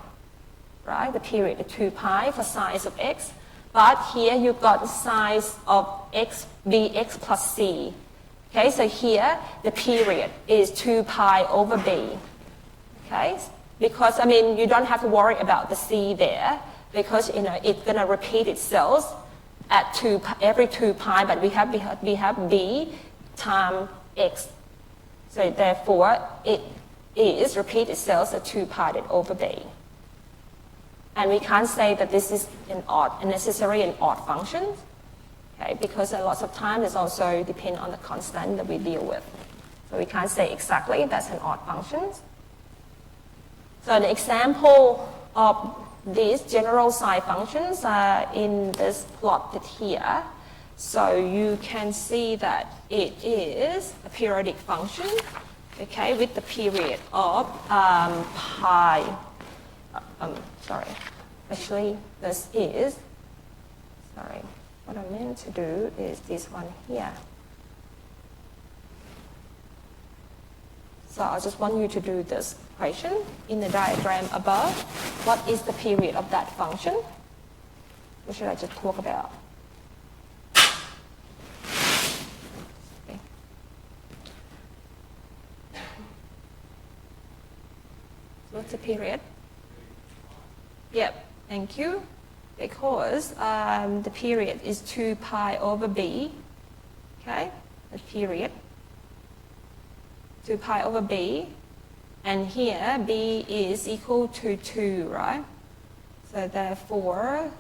right? The period is 2 pi for psi of x. But here you've got psi of x, bx plus c. Okay, so here the period is 2 pi over b. Okay, because, I mean, you don't have to worry about the c there because, you know, it's going to repeat itself at every 2 pi, but we have b times x. So therefore, it is repeat itself at 2 pi over b. And we can't say that this is necessarily an odd function, okay, because a lot of times it also depends on the constant that we deal with. So we can't say exactly that's an odd function. So the example of these general psi functions are in this plotted here. So you can see that it is a periodic function, okay, with the period of pi. Sorry, actually this is, sorry, what I meant to do is this one here. So I just want you to do this equation in the diagram above. What is the period of that function? What should I just talk about? Okay. What's the period? Yep, thank you. Because the period is 2 pi over b, okay, the period, 2 pi over b, and here b is equal to 2, right? So therefore,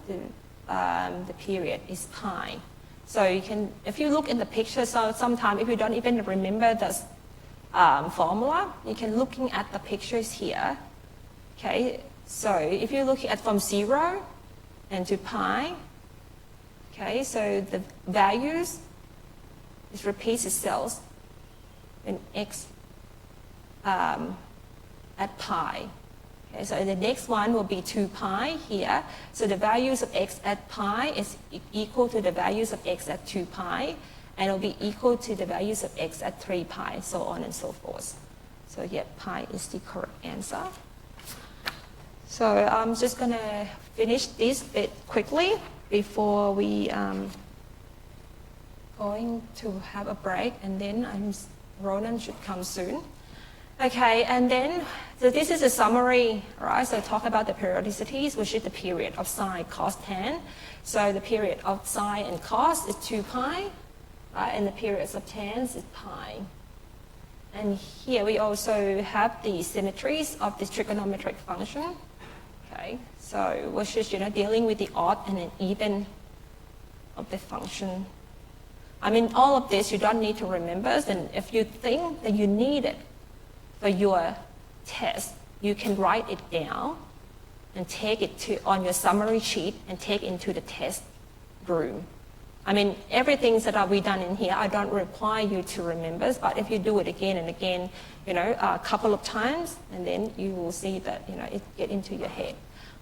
the period is pi. So you can, if you look in the picture, so sometimes if you don't even remember this formula, you can looking at the pictures here, okay? So if you look at from 0 and to pi, okay, so the values, it repeats itself in x at pi. Okay, so the next one will be 2 pi here. So the values of x at pi is equal to the values of x at 2 pi, and it will be equal to the values of x at 3 pi, so on and so forth. So yeah, pi is the correct answer. So I'm just going to finish this bit quickly before we going to have a break, and then Ronan should come soon. Okay, and then, so this is a summary, right? So talk about the periodicities, which is the period of sine, cos, tan. So the period of sine and cos is 2 pi, right? And the periods of tans is pi. And here we also have the symmetries of this trigonometric function. Okay, so which is, you know, dealing with the odd and an even of the function. I mean, all of this you don't need to remember, and if you think that you need it for your test, you can write it down and take it on your summary sheet and take it into the test room. I mean, everything that we done in here, I don't require you to remember, but if you do it again and again, you know, a couple of times, and then you will see that, you know, it get into your head.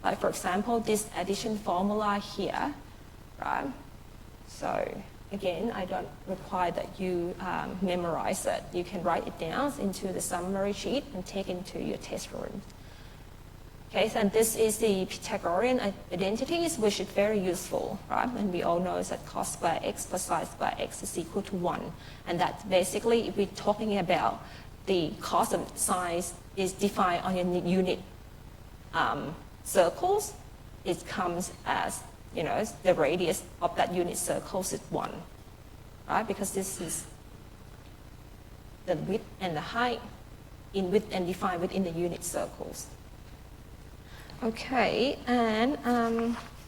Like, for example, this addition formula here, right? So again, I don't require that you memorize it. You can write it down into the summary sheet and take it into your test room. Okay, so this is the Pythagorean identities, which is very useful, right? And we all know that cos square x plus sine square x is equal to 1. And that basically, if we're talking about the cos of sine is defined on your unit circles, it comes as, you know, the radius of that unit circles is 1, right? Because this is the width and the height in width and defined within the unit circles. Okay, and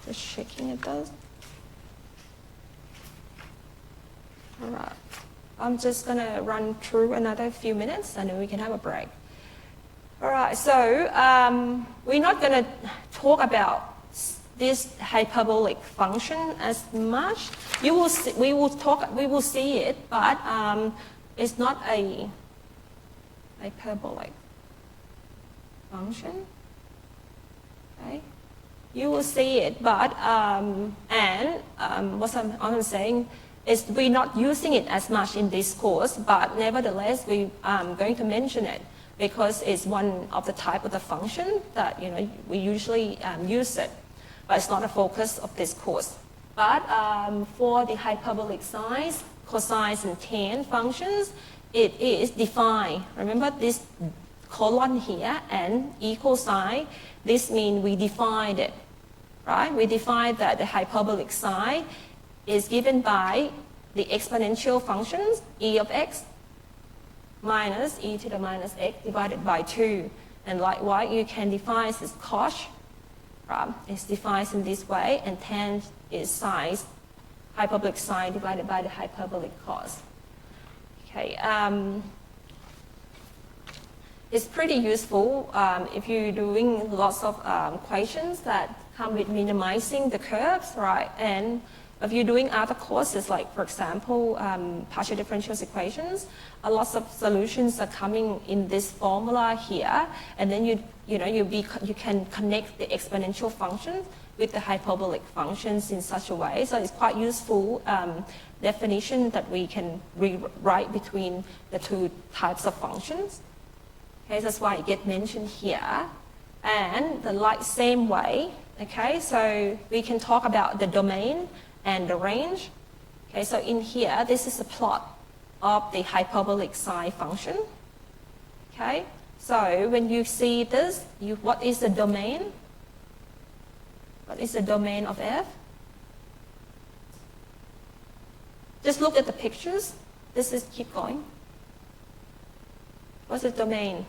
just checking it does. All right, I'm just gonna run through another few minutes and then we can have a break. All right, so we're not gonna talk about this hyperbolic function as much. We will see it, but it's not a hyperbolic function. You will see it, but what I'm saying is we're not using it as much in this course, but nevertheless we going to mention it because it's one of the type of the function that we usually use it, but it's not a focus of this course. But for the hyperbolic sine, cosine, and tan functions, it is defined. Remember this colon here and equal sign. This means we defined it, right? We defined that the hyperbolic sine is given by the exponential functions e of x minus e to the minus x divided by 2. And likewise, you can define this cos, right? It's defined in this way, and tan is sine, hyperbolic sine divided by the hyperbolic cos. Okay, it's pretty useful if you're doing lots of equations that come with minimizing the curves, right? And if you're doing other courses, like for example, partial differential equations, a lot of solutions are coming in this formula here, and then you can connect the exponential functions with the hyperbolic functions in such a way. So it's quite useful definition that we can rewrite between the two types of functions. Okay, that's why it gets mentioned here. And the same way, okay, so we can talk about the domain and the range. Okay, so in here, this is a plot of the hyperbolic sine function. Okay, so when you see this, what is the domain? What is the domain of f? Just look at the pictures. Keep going. What's the domain?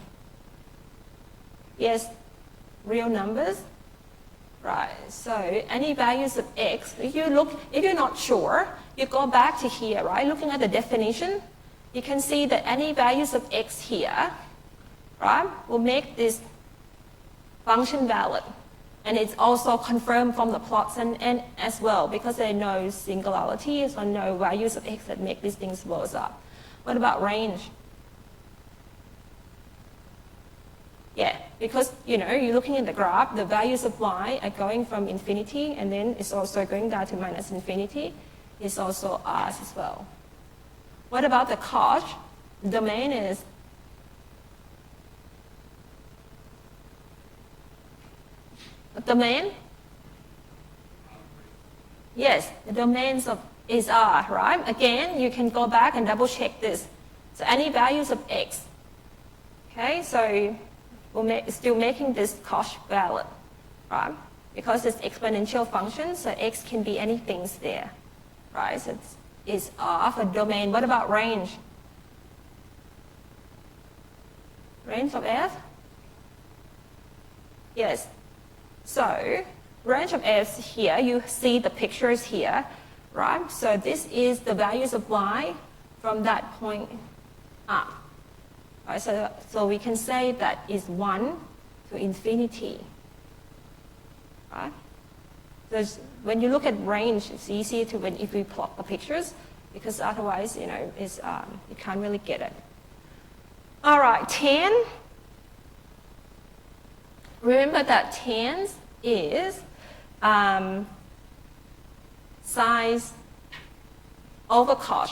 Yes, real numbers. Right, so any values of x, if you're not sure, you go back to here, right? Looking at the definition, you can see that any values of x here, right, will make this function valid. And it's also confirmed from the plots and as well, because there are no singularities or no values of x that make these things blows up. What about range? Yeah, because you're looking at the graph, the values of y are going from infinity, and then it's also going down to minus infinity. It's also ours as well. What about the cos? The domain is the domain? Yes, the domains is R, right? Again, you can go back and double check this. So any values of x. Okay, so we're still making this cos valid, right? Because it's exponential function, so x can be anything there, right? So it's R for domain. What about range? Range of f? Yes. So range of f here, you see the pictures here, right? So this is the values of y from that point up. Right, so we can say that is 1 to infinity. Right? So when you look at range, it's easier if we plot the pictures, because otherwise, you can't really get it. All right, tan. Remember that tan is sine over cos,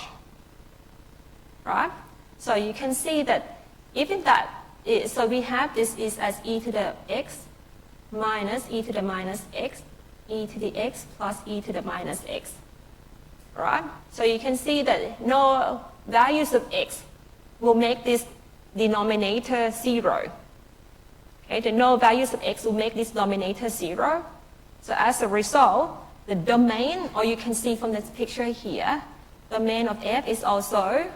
right? So you can see that even that is, so we have this is as e to the x minus e to the minus x, e to the x plus e to the minus x, right? So you can see that no values of x will make this denominator 0. Okay, the no values of x will make this denominator 0. So as a result, the domain, or you can see from this picture here, domain of f is also,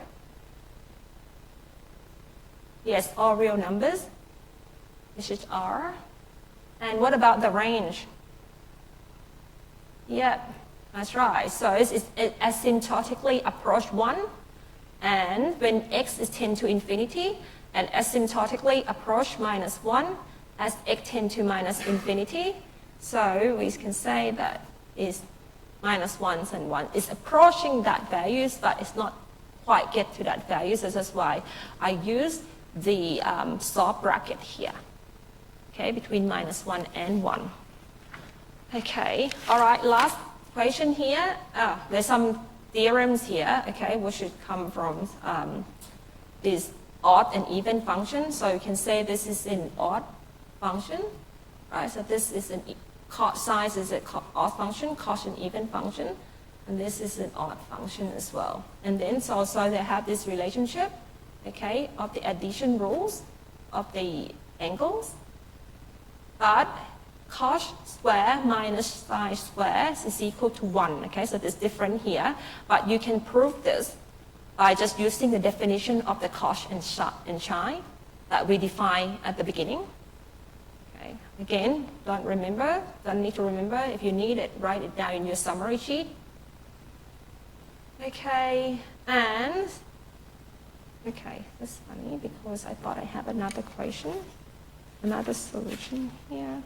yes, all real numbers, which is R. And what about the range? Yep, that's right. So it asymptotically approach 1, and when x is tend to infinity, and asymptotically approach minus 1 as x tend to minus infinity. So we can say that is minus 1s and 1. It's approaching that values, but it's not quite get to that value. So that's why I use the soft bracket here, okay, between minus 1 and 1. Okay, all right, last question here. There's some theorems here, okay, which should come from this odd and even function. So you can say this is an odd function, right? So this is an size is an odd function, cos an even function, and this is an odd function as well. And then so also they have this relationship, okay, of the addition rules of the angles, but cos square minus sine square is equal to 1, okay? So it's different here, but you can prove this by just using the definition of the cos and sine that we defined at the beginning. Okay. Again, don't need to remember. If you need it, write it down in your summary sheet. Okay, and, okay, that's funny because I thought I have another equation, another solution here.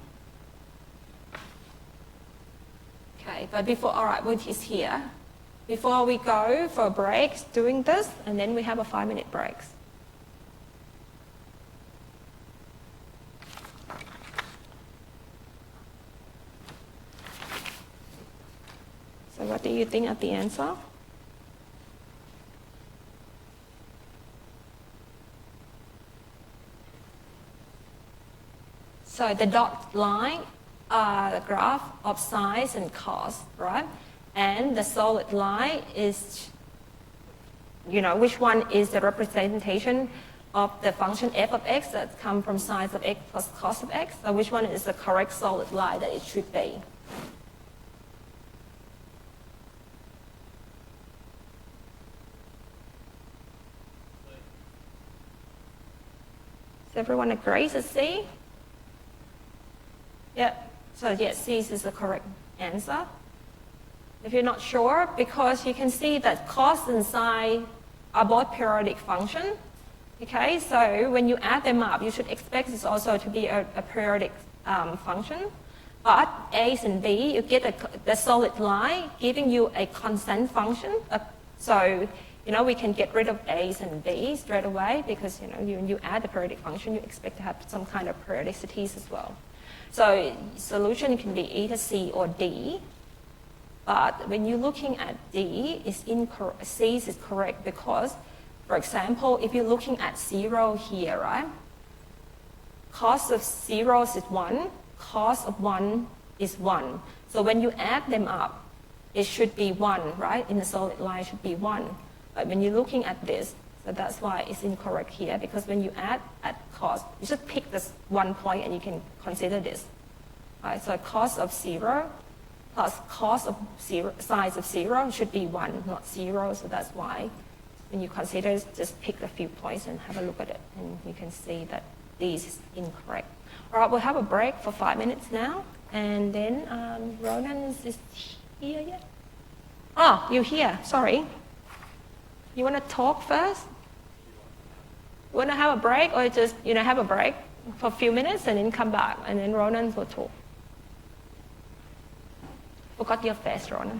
Okay, but before, all right, what is here? Before we go for a break, doing this, and then we have a 5-minute break. So what do you think of the answer? So the dot line are the graph of sine and cos, right? And the solid line is, which one is the representation of the function f of x that comes from sine of x plus cos of x? So which one is the correct solid line that it should be? Does everyone agree? So C? Yep. So yes, C is the correct answer. If you're not sure, because you can see that cos and sine are both periodic functions. Okay, so when you add them up, you should expect this also to be a periodic function. But A and B, you get the solid line giving you a constant function. So, we can get rid of A's and B's straight away because, when you add the periodic function, you expect to have some kind of periodicities as well. So solution can be either C or D. But when you're looking at D, it's incorrect. C is correct because, for example, if you're looking at 0 here, right? Cos of 0 is 1, cos of 1 is 1. So when you add them up, it should be 1, right? In the solid line, it should be 1. But when you're looking at this, so that's why it's incorrect here, because when you add at cos, you just pick this 1 point and you can consider this. Right? So cos of 0 plus cos of 0, sine of 0 should be 1, not 0. So that's why when you consider, just pick a few points and have a look at it. And you can see that this is incorrect. All right, we'll have a break for 5 minutes now. And then Ronan is here yet? Oh, you're here. Sorry. You want to talk first? You want to have a break or just, have a break for a few minutes and then come back and then Ronan will talk. Forgot your face, Ronan.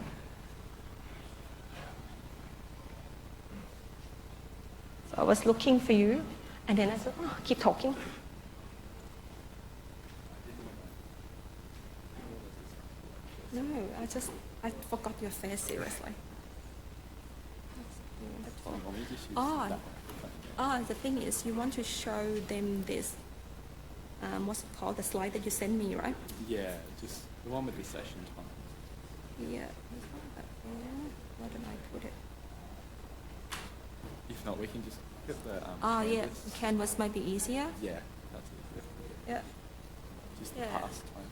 So I was looking for you and then I said, keep talking. No, I forgot your face, seriously. The thing is, you want to show them this, what's it called, the slide that you sent me, right? Yeah, just the one with the session time. Yeah. Where did I put it? If not, we can just put the yeah, canvas might be easier. Yeah, that's it. Yeah. Just the past time.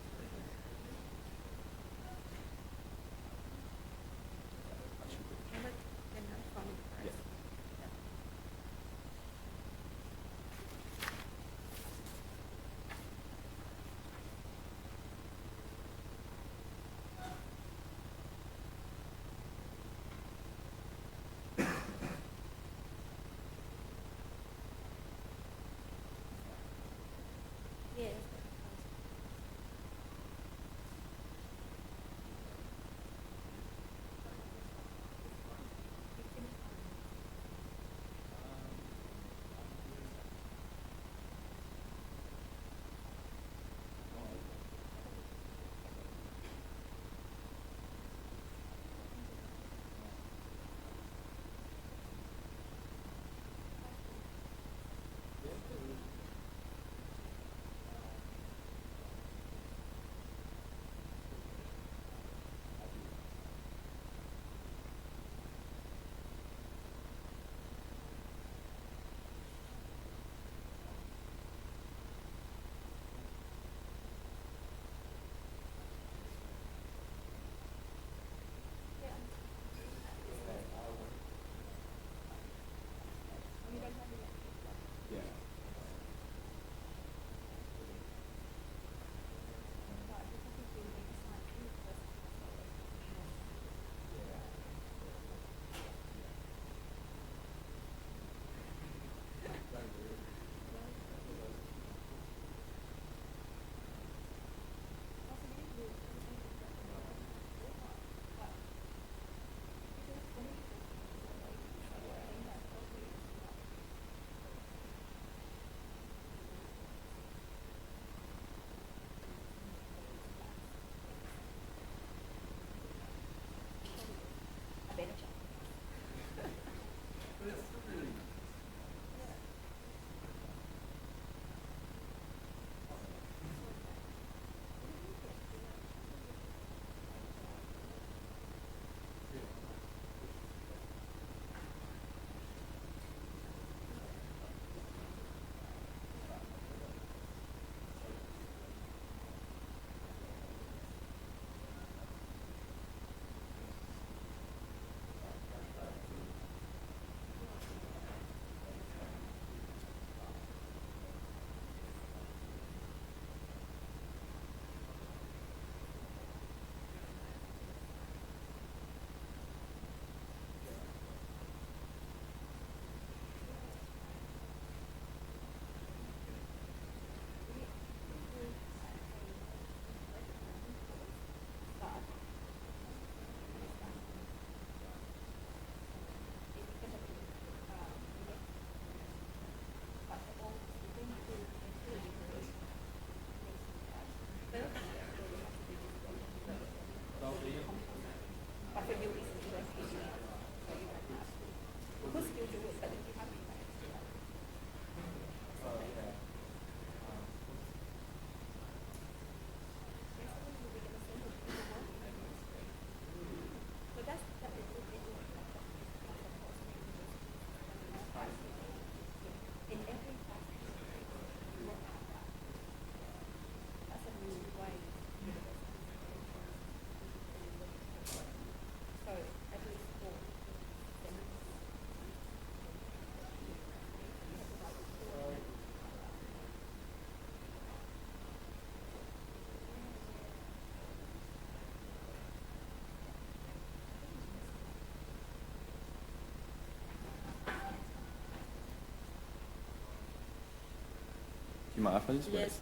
You mind if I just wait? Yes.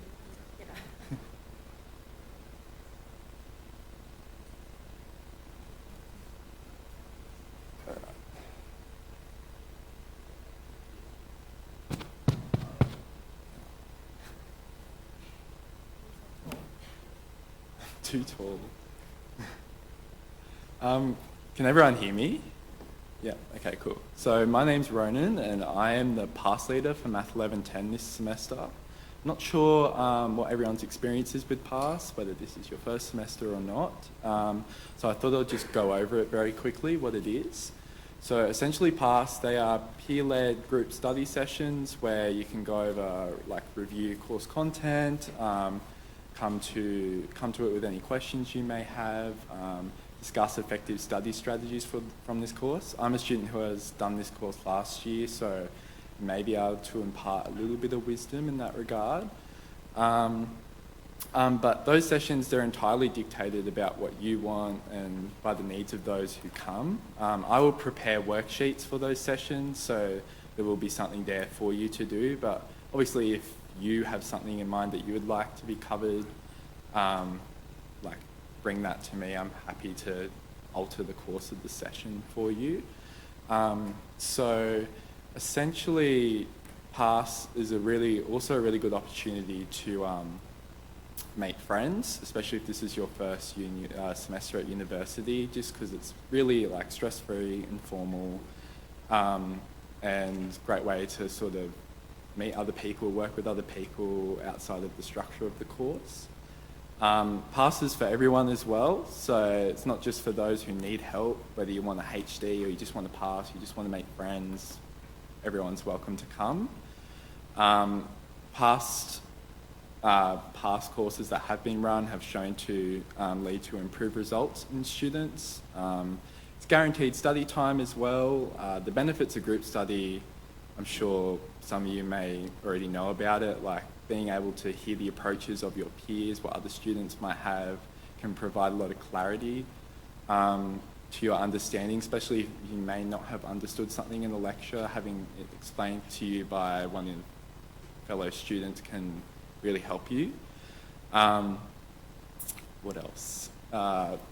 Alright. Too tall. Can everyone hear me? Yeah, okay, cool. So my name's Ronan and I am the pass leader for MATH1110 this semester. I'm not sure what everyone's experience is with pass, whether this is your first semester or not. So I thought I'd just go over it very quickly, what it is. So essentially pass, they are peer-led group study sessions where you can go over, like, review course content, come to it with any questions you may have, discuss effective study strategies from this course. I'm a student who has done this course last year, so may be able to impart a little bit of wisdom in that regard. But those sessions, they're entirely dictated about what you want and by the needs of those who come. I will prepare worksheets for those sessions, so there will be something there for you to do, but obviously if you have something in mind that you would like to be covered, like, bring that to me. I'm happy to alter the course of the session for you. So essentially, pass is also a really good opportunity to make friends, especially if this is your first semester at university, just because it's really, like, stress-free, informal, and great way to sort of meet other people, work with other people outside of the structure of the course. Pass is for everyone as well, so it's not just for those who need help, whether you want a HD or you just want to pass, you just want to make friends, everyone's welcome to come. Past courses that have been run have shown to lead to improved results in students. It's guaranteed study time as well. The benefits of group study, I'm sure some of you may already know about it, like being able to hear the approaches of your peers, what other students might have, can provide a lot of clarity to your understanding, especially if you may not have understood something in the lecture. Having it explained to you by one of your fellow students can really help you. What else?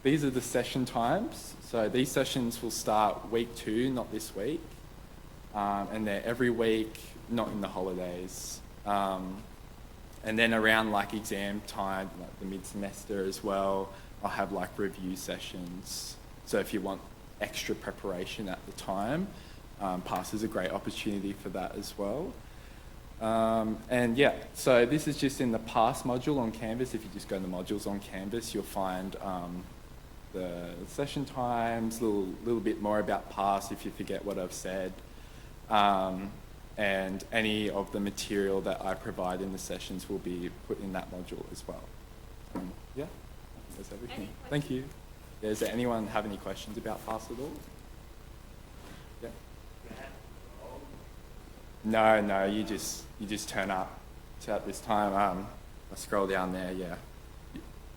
These are the session times. So these sessions will start week 2, not this week. And they're every week, not in the holidays. And then around, like, exam time, like the mid-semester as well, I'll have, like, review sessions. So if you want extra preparation at the time, pass is a great opportunity for that as well. And yeah, so this is just in the pass module on Canvas. If you just go to the modules on Canvas, you'll find the session times, a little bit more about pass if you forget what I've said. And any of the material that I provide in the sessions will be put in that module as well. Yeah, I think that's everything. Thank you. Does anyone have any questions about pass at all? Yeah. No, you just turn up. So at this time, I scroll down there, yeah.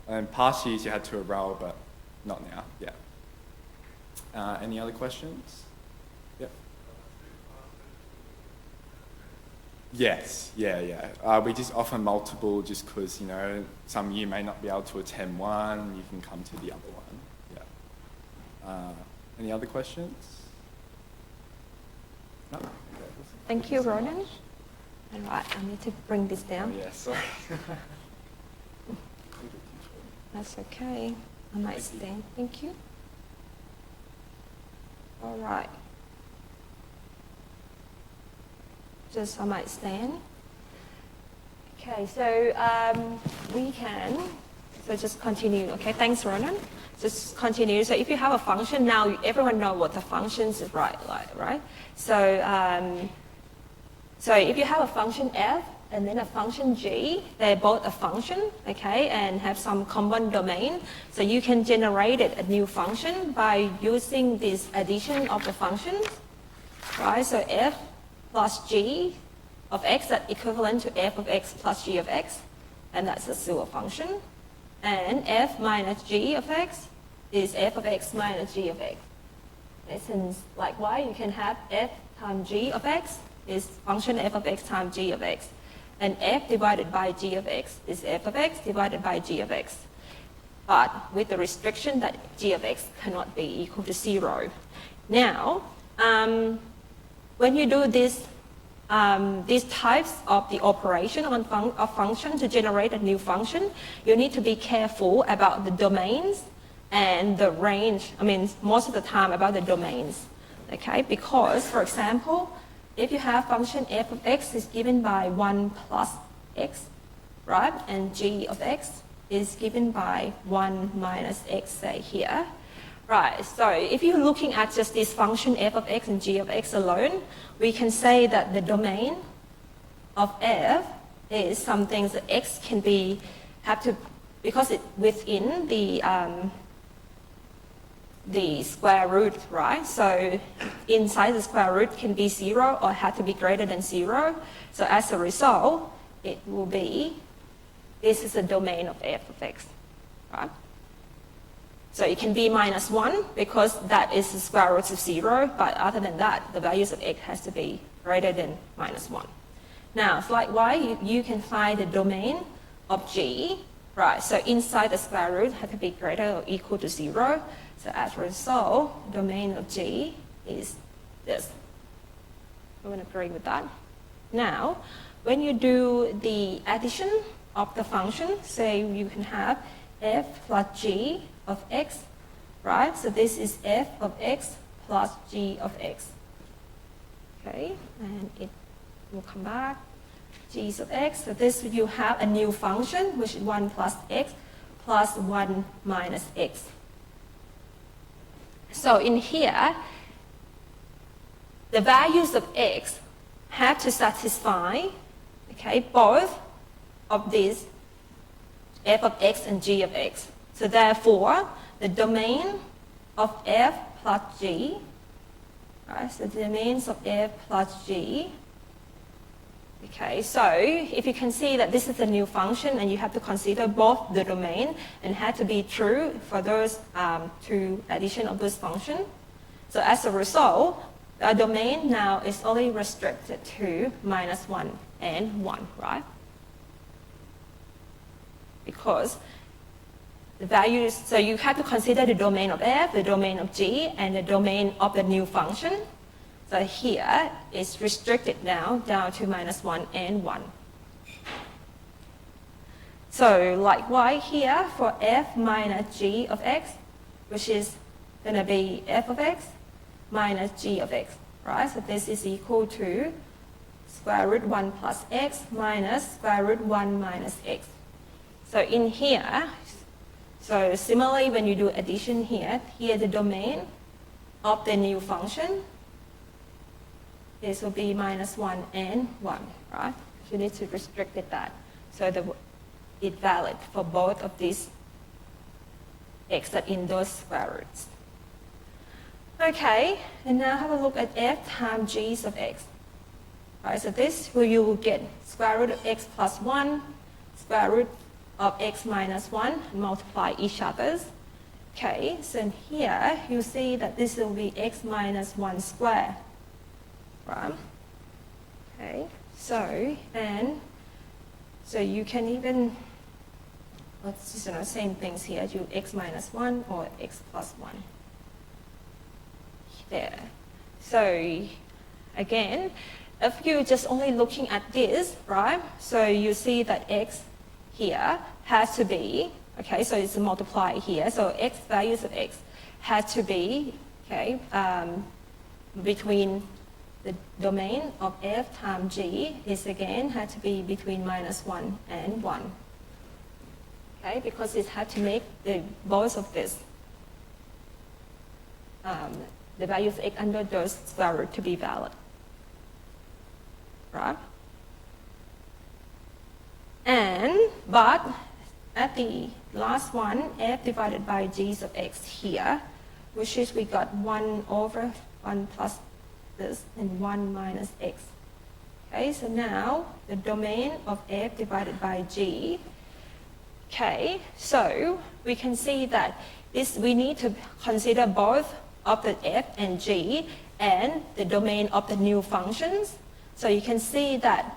And past years you had to enroll, but not now, yeah. Any other questions? Yep. Yes, yeah. We just offer multiple just because, some of you may not be able to attend one, you can come to the other one, yeah. Any other questions? No? Okay. Thank you, Ronan. All right, I need to bring this down. Oh, yeah, sorry. That's okay. I might stand. Thank you. All right. I might stand. Okay, so just continue. Okay, thanks, Ronan. Just continue. So if you have a function, now everyone knows what the functions is, right? So if you have a function f and then a function g, they're both a function, okay, and have some common domain. So you can generate a new function by using this addition of the functions, right? So f plus g of x, that's equivalent to f of x plus g of x, and that's a pseudo function. And f minus g of x is f of x minus g of x. And since likewise, you can have f times g of x is function f of x times g of x. and f divided by g of x is f of x divided by g of x, but with the restriction that g of x cannot be equal to 0. Now, when you do this, these types of the operation of function to generate a new function, you need to be careful about the domains and the range, most of the time about the domains, okay? Because, for example, if you have function f of x is given by 1 plus x, right? And g of x is given by 1 minus x, say here. Right, so if you're looking at just this function f of x and g of x alone, we can say that the domain of f is something that x can be, because it's within the square root, right? So inside the square root can be 0 or have to be greater than 0. So as a result, it will be, this is the domain of f of x, right? So it can be minus 1 because that is the square root of 0, but other than that, the values of x has to be greater than minus 1. Now, likewise, you can find the domain of g, right? So inside the square root has to be greater or equal to 0. So as a result, the domain of g is this. Everyone agree with that? Now, when you do the addition of the function, say you can have f plus g of x, right? So this is f of x plus g of x. Okay, and it will come back. G of x, so this you have a new function, which is 1 plus x plus 1 minus x. So in here, the values of x have to satisfy, okay, both of these f of x and g of x. So therefore, the domain of f plus g, right, so the domains of f plus g, okay, so if you can see that this is a new function and you have to consider both the domain and had to be true for those two addition of this function. So as a result, the domain now is only restricted to minus 1 and 1, right? Because the values, so you have to consider the domain of f, the domain of g, and the domain of the new function. So here it's restricted now down to minus 1 and 1. So likewise here for f minus g of x, which is going to be f of x minus g of x, right? So this is equal to square root 1 plus x minus square root 1 minus x. So in here, so similarly when you do addition here the domain of the new function, this will be minus 1 and 1, right? You need to restrict it that. So it's valid for both of these x that in those square roots. Okay, and now have a look at f times g's of x. Right, so this you will get square root of x plus 1, square root of x minus 1, and multiply each other's. Okay, so here you see that this will be x minus 1 squared. Right? Okay, so you can even, let's just same things here, do x minus 1 or x plus 1. There. So again, if you're just only looking at this, right, so you see that x here has to be, okay, so it's multiplied here, so x values of x had to be, okay, between the domain of f times g is again had to be between minus 1 and 1. Okay, because it had to make both of this, the values of x under those square root to be valid. Right? But at the last one, f divided by g's of x here, which is we got 1 over 1 plus this and 1 minus x. Okay, so now the domain of f divided by g. Okay, so we can see that we need to consider both of the f and g and the domain of the new functions. So you can see that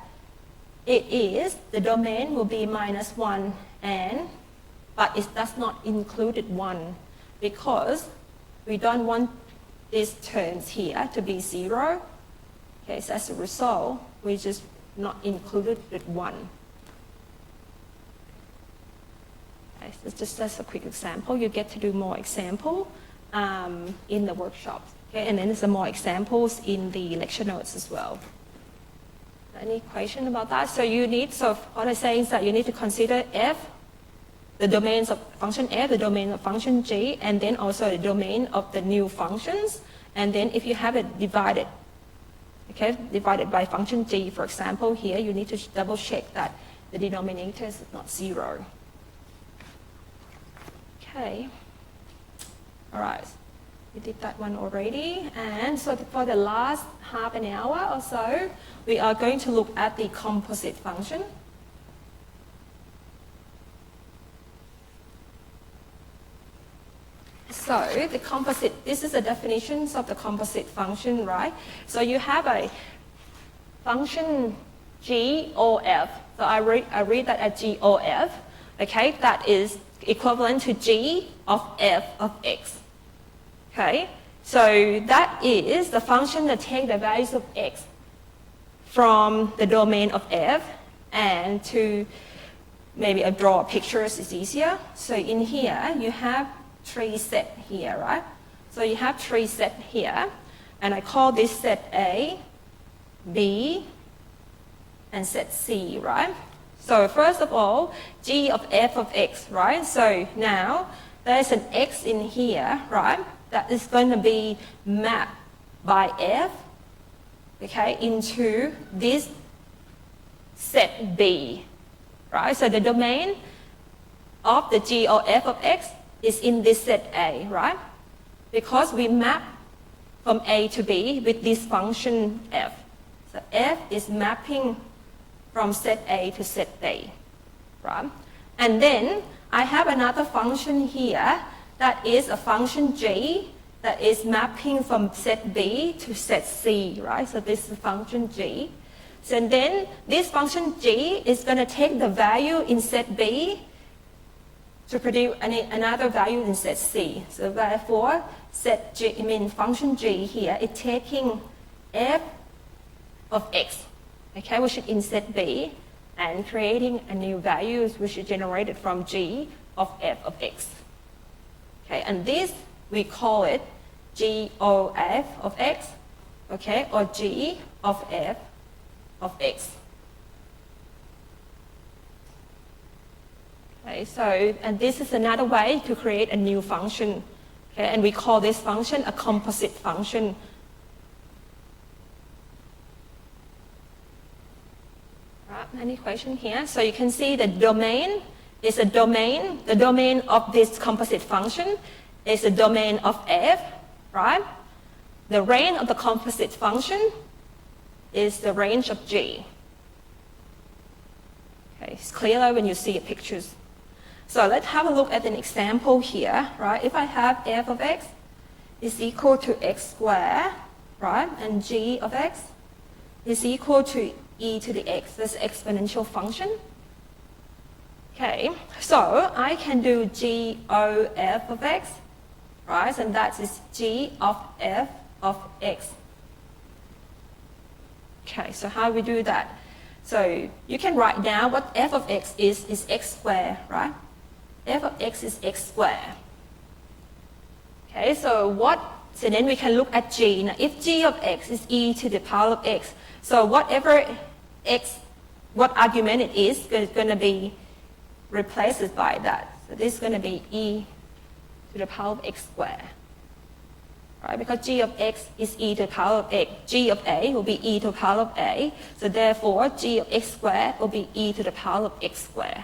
it is, the domain will be -1 but it does not include 1 because we don't want these terms here to be 0. Okay, so as a result, we just not included with 1. Okay, so just as a quick example, you get to do more example in the workshops. Okay, and then there's some more examples in the lecture notes as well. Any question about that? So you need, so what I'm saying is that you need to consider f, the domains of function f, the domain of function g, and then also the domain of the new functions. And then if you have it divided, okay, divided by function g, for example, here you need to double check that the denominator is not 0. Okay. All right. We did that one already. And so for the last half an hour or so, we are going to look at the composite function. So the composite, this is the definitions of the composite function, right? So you have a function g of f. So I read that as g of f, okay? That is equivalent to g of f of x. Okay, so that is the function that takes the values of x from the domain of f, and to maybe draw pictures is easier. So in here you have 3 sets here, right? So you have 3 sets here, and I call this set A, B, and set C, right? So first of all, g of f of x, right? So now there's an x in here, right? That is going to be mapped by f, okay, into this set B, right? So the domain of the g of f of x is in this set A, right? Because we map from A to B with this function f. So f is mapping from set A to set B, right? And then I have another function here that is a function g that is mapping from set B to set C, right? So this is function g. So then this function g is going to take the value in set B to produce another value in set C. So therefore, set g, function g here is taking f of x, okay, which is in set B, and creating a new value which is generated from g of f of x. Okay, and this we call it g of f of x, okay, or g of f of x. Okay, so, and this is another way to create a new function, okay, and we call this function a composite function. Right, any question here? So you can see the domain is a domain, the domain of this composite function is the domain of f, right? The range of the composite function is the range of g. Okay, it's clearer when you see pictures. So let's have a look at an example here, right? If I have f of x is equal to x squared, right? And g of x is equal to e to the x, this exponential function. Okay, so I can do g of f of x, right? And that is g of f of x. Okay, so how do we do that? So you can write down what f of x is x squared, right? F of x is x squared. Okay, so then we can look at g. Now, if g of x is e to the power of x, so whatever x, what argument it is going to be replaced by that. So this is going to be e to the power of x squared. Right? Because g of x is e to the power of x. G of a will be e to the power of a. So therefore, g of x squared will be e to the power of x squared.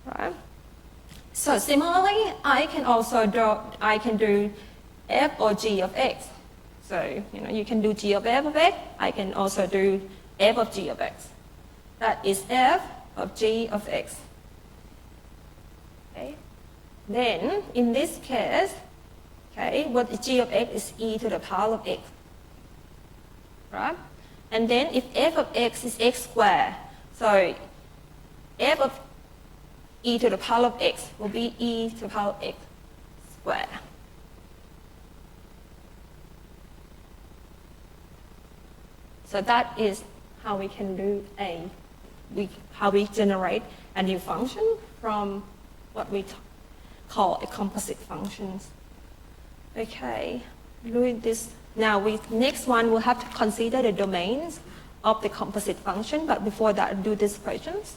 Right? So similarly, I can do f or g of x. So, you can do g of f of x. I can also do f of g of x. That is f of g of x. Okay. Then, in this case, okay, what is g of x is e to the power of x. Right? And then if f of x is x squared, so f of e to the power of x will be e to the power of x squared. So that is how we can do how we generate a new function from what we call a composite functions. Okay, doing this. Now, next one, we'll have to consider the domains of the composite function, but before that, do these questions.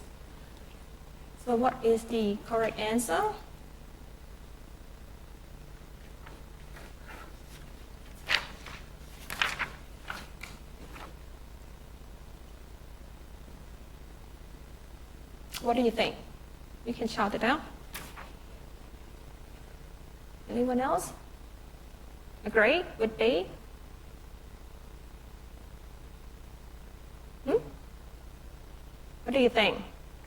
So what is the correct answer? What do you think? You can shout it out. Anyone else? Agree? Would be? What do you think?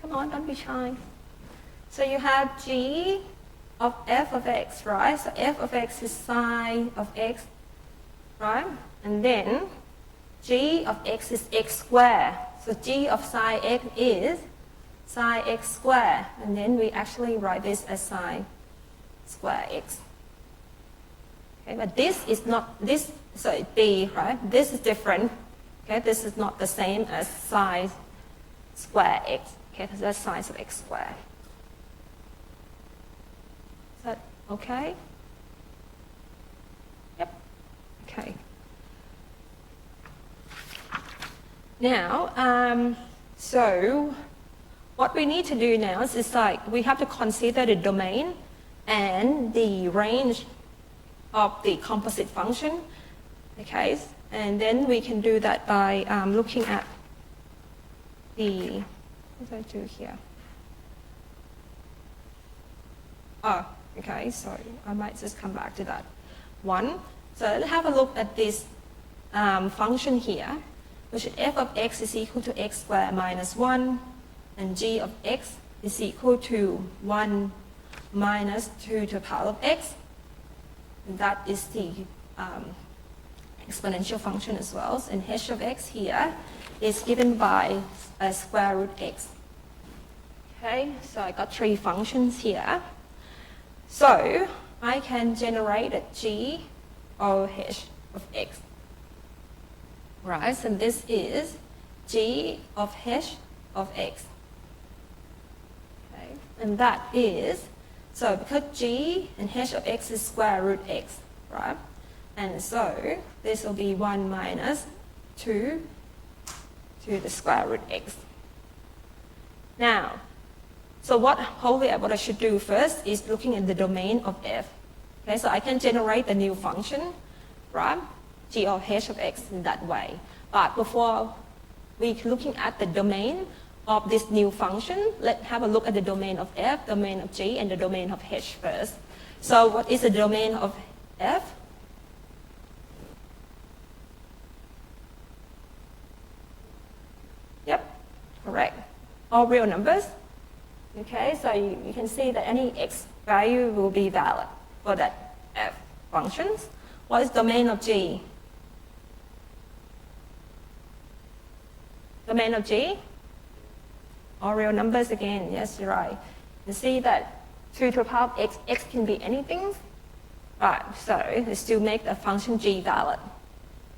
Come on, don't be shy. So you have g of f of x, right? So f of x is psi of x, right? And then g of x is x squared. So g of psi x is psi x squared. And then we actually write this as psi square x. Okay, but this is not, this, so it b, right? This is different. Okay, this is not the same as psi square x. Okay, because that's sine of x squared. Is that okay? Yep. Okay. Now, so what we need to do now is like we have to consider the domain and the range of the composite function. Okay, and then we can do that by looking at the, what did I do here? Oh, okay, sorry, I might just come back to that one. So let's have a look at this function here, which is f of x is equal to x squared minus 1, and g of x is equal to 1 minus 2 to the power of x. And that is the exponential function as well. And h of x here is given by a square root x. Okay, so I got three functions here. So I can generate a g o h of x. Right, so this is g of h of x. Okay, and that is, so because g and h of x is square root x, right? And so this will be 1 minus 2 to the square root x. Now, so what I should do first is looking at the domain of f. Okay, so I can generate a new function, right? G of h of x in that way. But before we looking at the domain of this new function, let's have a look at the domain of f, domain of g, and the domain of h first. So what is the domain of f? Yep, correct. All real numbers. Okay, so you can see that any x value will be valid for that f functions. What is domain of g? Domain of g? All real numbers again. Yes, you're right. You see that 2 to the power of x, x can be anything. Right, so it still make the function g valid.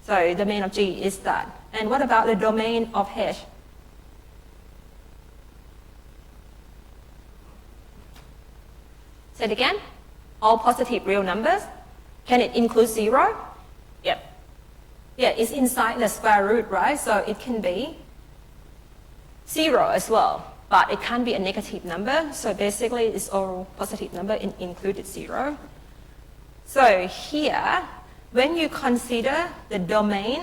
So domain of g is that. And what about the domain of h? Say it again. All positive real numbers. Can it include 0? Yep. Yeah, it's inside the square root, right? So it can be 0 as well, but it can't be a negative number. So basically, it's all positive number and included 0. So here, when you consider the domain,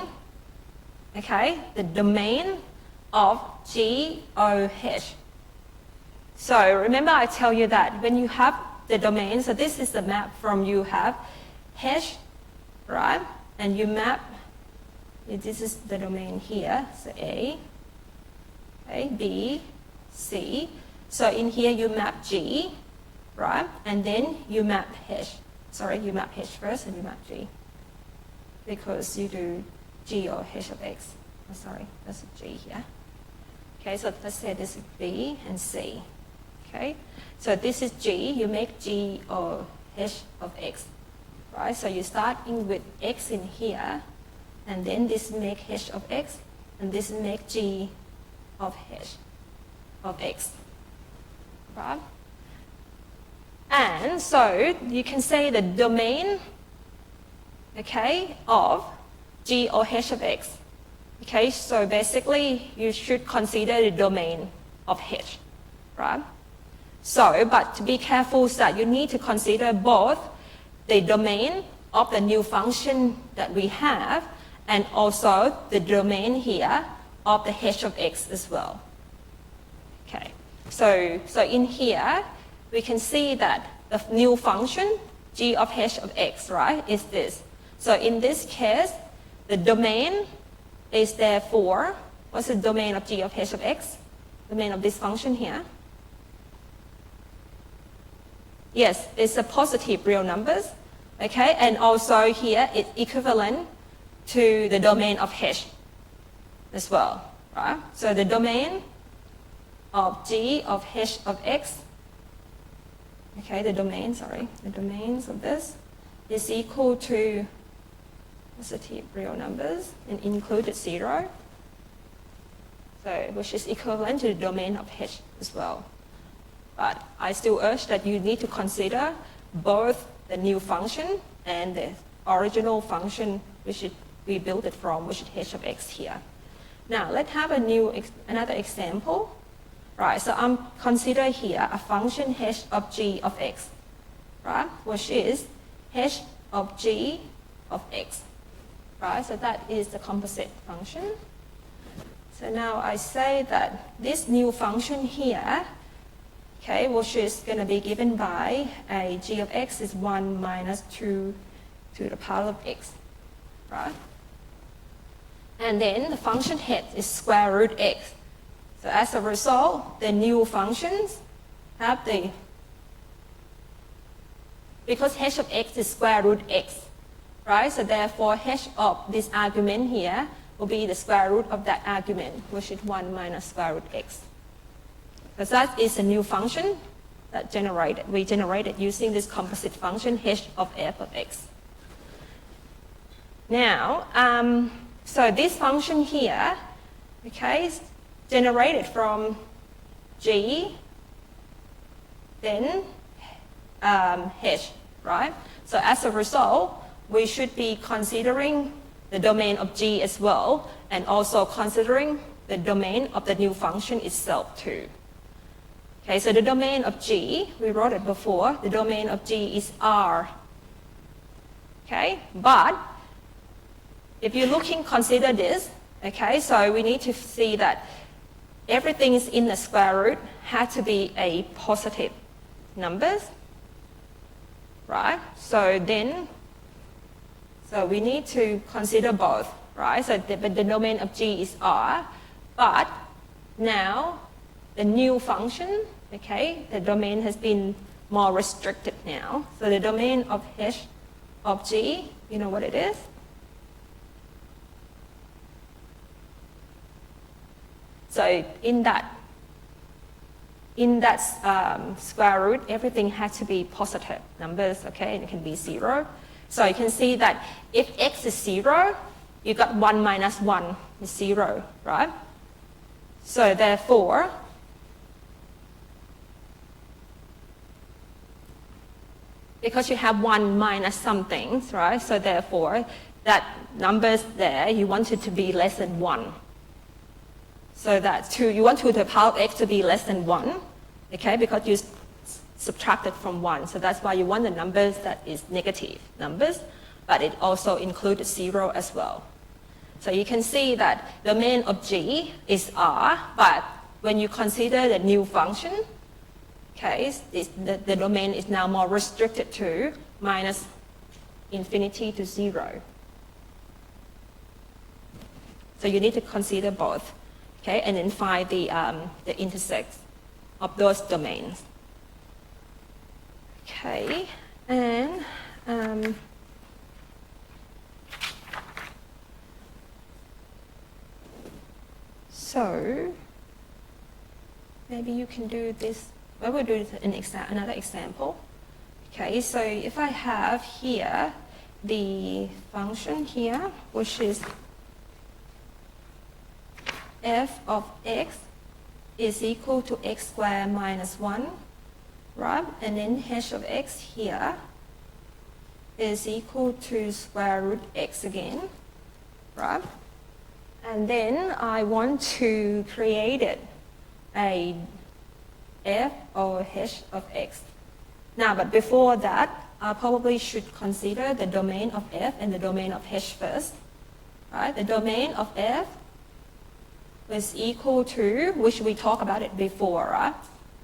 okay, the domain of g, o, h. So remember I tell you that when you have the domain, so this is the map from you have h, right? And you map, this is the domain here, so A, okay, B, C. So in here you map G, right? And then you map H. Sorry, you map H first and you map G. Because you do G or H of X. oh, sorry, that's a G here. Okay, so let's say this is B and C. Okay, so this is G, you make G or H of X, right? So you're starting with X in here, and then this make H of X, and this make G of H of X, right? And so you can say the domain, okay, of G or H of X. Okay, so basically you should consider the domain of H, right? So, but to be careful is that you need to consider both the domain of the new function that we have and also the domain here of the H of X as well. Okay, so in here, we can see that the new function, G of H of X, right, is this. So in this case, the domain is therefore, what's the domain of G of H of X? Domain of this function here? Yes, it's a positive real numbers, okay? And also here, it's equivalent to the domain of H as well, right? So the domain of G of H of X, okay, the domains of this is equal to positive real numbers and included 0, so which is equivalent to the domain of H as well. But I still urge that you need to consider both the new function and the original function which we built it from, which is H of X here. Now let's have another example. Right, so I'm consider here a function H of G of X, right, which is H of G of X, right, so that is the composite function. So now I say that this new function here, okay, which is going to be given by a G of X is 1 minus 2 to the power of X, right, and then the function H is square root X. So as a result, the new functions have because H of X is square root X, right? So therefore, H of this argument here will be the square root of that argument, which is 1 minus square root X. Because that is a new function that we generated using this composite function H of F of X. Now, so this function here, okay, generated from G, then H, right? So as a result, we should be considering the domain of G as well, and also considering the domain of the new function itself too. Okay, so the domain of G, we wrote it before, the domain of G is R. Okay, but if you're consider this, okay, so we need to see that everything is in the square root had to be a positive numbers, right? So we need to consider both, right? So the domain of G is R, but now the new function, okay, the domain has been more restricted now. So the domain of H of G, you know what it is? So in that square root, everything has to be positive numbers, okay, and it can be 0. So you can see that if X is 0, you got 1 minus 1 is 0, right? So therefore, because you have 1 minus something, right? So therefore, that numbers there, you want it to be less than 1. So that's you want 2 to the power of X to be less than 1, okay, because you subtracted from 1. So that's why you want the numbers that is negative numbers, but it also included 0 as well. So you can see that the domain of G is R, but when you consider the new function, okay, the domain is now more restricted to minus infinity to 0. So you need to consider both. Okay, and then find the intersects of those domains. Okay, and maybe you can do this. I will do another example. Okay, so if I have here the function here, which is f of x is equal to x squared minus 1, right? And then h of x here is equal to square root x again, right? And then I want to create it a f or h of x. Now, but before that, I probably should consider the domain of f and the domain of h first, right? The domain of f is equal to, which we talked about it before, right?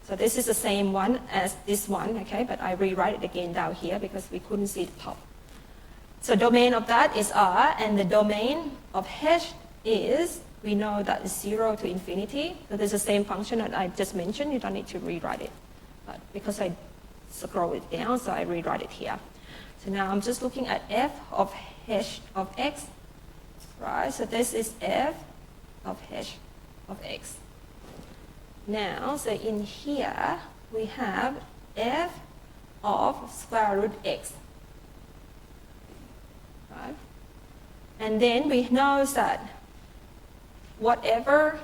So this is the same one as this one, okay? But I rewrite it again down here because we couldn't see the top. So domain of that is R, and the domain of h is, we know that is 0 to infinity. So there's the same function that I just mentioned. You don't need to rewrite it. But because I scroll it down, so I rewrite it here. So now I'm just looking at f of h of x, right? So this is f of h of x. Now, so in here, we have f of square root x, right? And then we know that whatever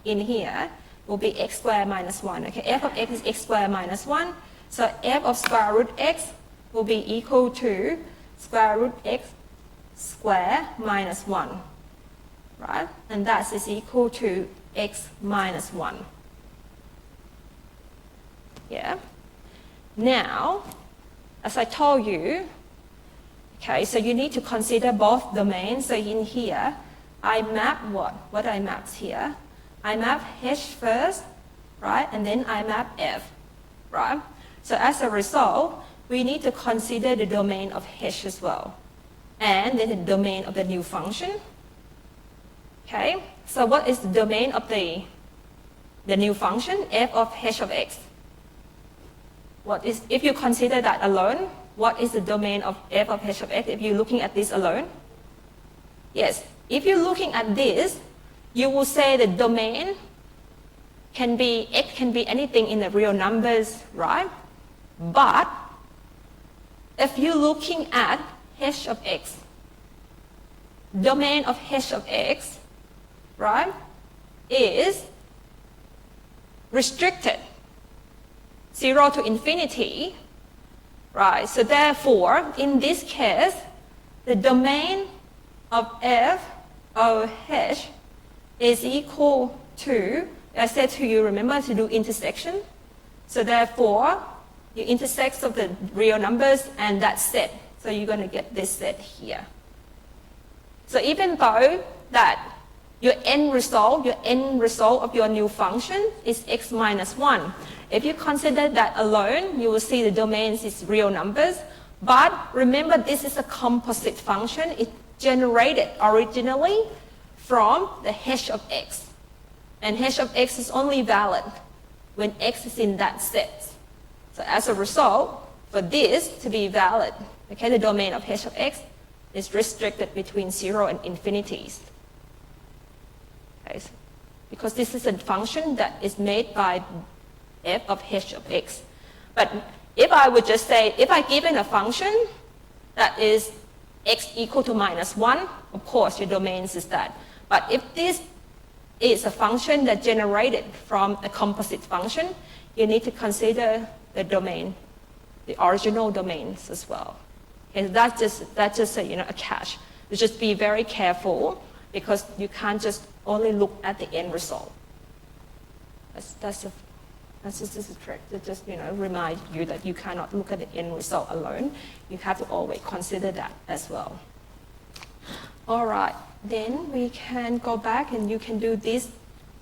in here will be x squared minus 1. Okay, f of x is x squared minus 1. So f of square root x will be equal to square root x squared minus 1. Right? And that is equal to x minus 1. Yeah? Now, as I told you, okay, so you need to consider both domains. So in here, I map what? What I mapped here? I map h first, right? And then I map f, right? So as a result, we need to consider the domain of h as well. And then the domain of the new function. Okay, so what is the domain of the new function, f of h of x? What is, if you consider that alone, what is the domain of f of h of x if you're looking at this alone? Yes, if you're looking at this, you will say the domain can be, x can be anything in the real numbers, right? But if you're looking at h of x, domain of h of x, right, is restricted, 0 to infinity, right? So therefore, in this case, the domain of f of h is equal to, I said to you, remember to do intersection. So therefore, you intersect of the real numbers and that set. So you're going to get this set here. So even though that your end result of your new function is x minus 1. If you consider that alone, you will see the domains is real numbers. But remember, this is a composite function. It generated originally from the h of x. And h of x is only valid when x is in that set. So as a result, for this to be valid, okay, the domain of h of x is restricted between 0 and infinities. Okay, because this is a function that is made by f of h of x. But if I would just say, if I given a function that is x equal to minus 1, of course your domain is that. But if this is a function that generated from a composite function, you need to consider the domain, the original domains as well. Okay, that's just a, a catch. So just be very careful because you can't just only look at the end result. That's just a trick to just remind you that you cannot look at the end result alone. You have to always consider that as well. All right, then we can go back and you can do this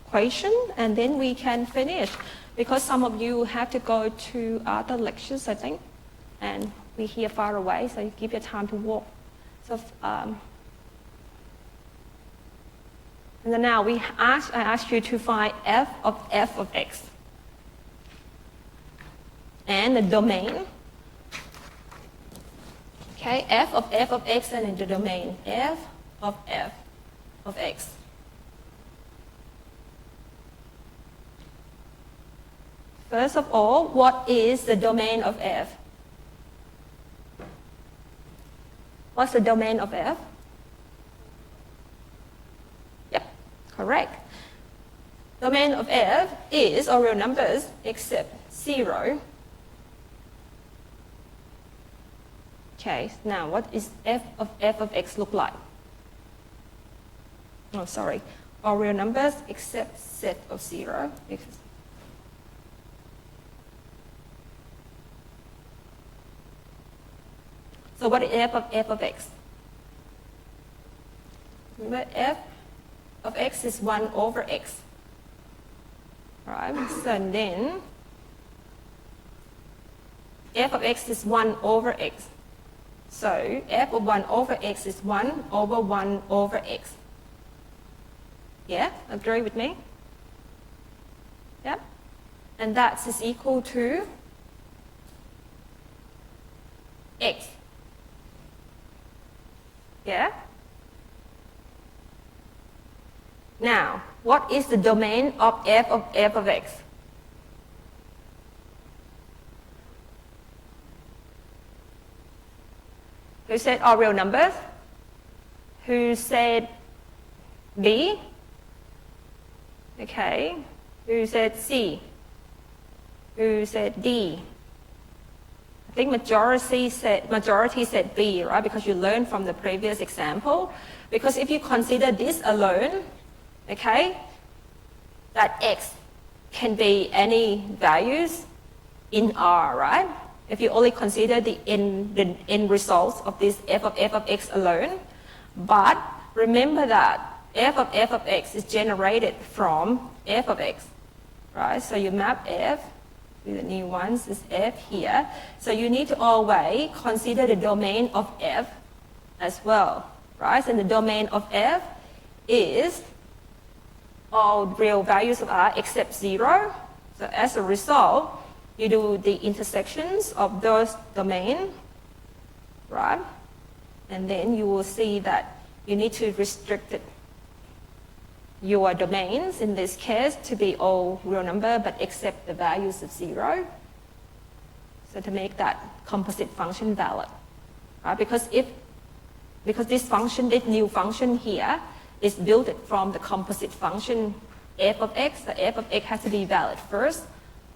equation and then we can finish because some of you have to go to other lectures, I think, and we're here far away, so you give you time to walk. So, and then now I asked you to find f of x. And the domain, okay, f of x and in the domain, f of x. First of all, what is the domain of f? What's the domain of f? Yep, correct. Domain of f is all real numbers except 0. Okay, now what is f of x look like? Oh, sorry. All real numbers except set of 0. So what is f of x? Remember, f of x is 1 over x. Right? So then, f of x is 1 over x. So f of 1 over x is 1 over 1 over x. Yeah? Agree with me? Yeah? And that is equal to x. Yeah? Now, what is the domain of f of x? Who said all real numbers? Who said B? Okay. Who said C? Who said D? I think majority said B, right? Because you learned from the previous example. Because if you consider this alone, okay, that x can be any values in R, right? If you only consider the end results of this f of x alone. But remember that f of x is generated from f of x, right? So you map f, the new ones is f here. So you need to always consider the domain of f as well, right? And the domain of f is all real values of R except 0. So as a result, you do the intersections of those domains, right? And then you will see that you need to restrict your domains, in this case, to be all real number, but except the values of 0. So to make that composite function valid, right? Because this function, this new function here, is built from the composite function f of x. The f of x has to be valid first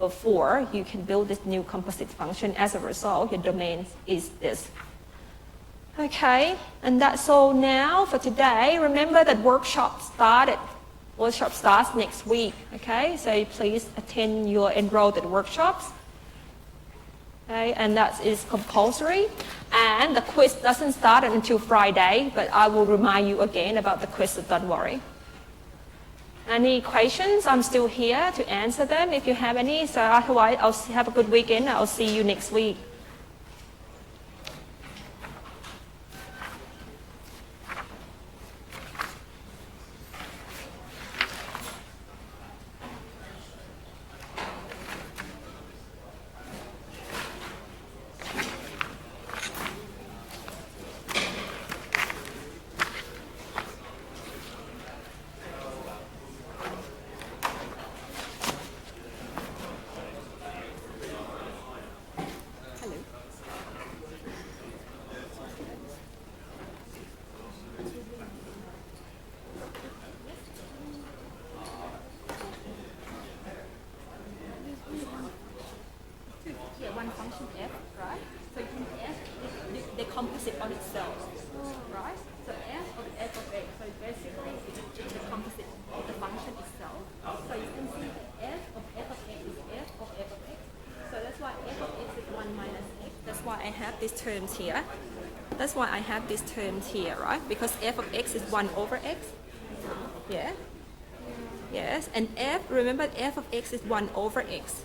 before you can build this new composite function. As a result, your domain is this. Okay, and that's all now for today. Remember that workshop started. Workshop starts next week, okay? So please attend your enrolled workshops. Okay, and that is compulsory. And the quiz doesn't start until Friday, but I will remind you again about the quiz, so don't worry. Any questions? I'm still here to answer them if you have any. So otherwise, I'll have a good weekend. I'll see you next week. One function f, right? So f is the composite on itself, right? So f of x, so basically it's the composite of the function itself. So you can see f of x is f of x. So that's why f of x is 1 minus x. That's why I have these terms here. That's why I have these terms here, right? Because f of x is 1 over x. Yeah? Yes, and f, remember f of x is 1 over x.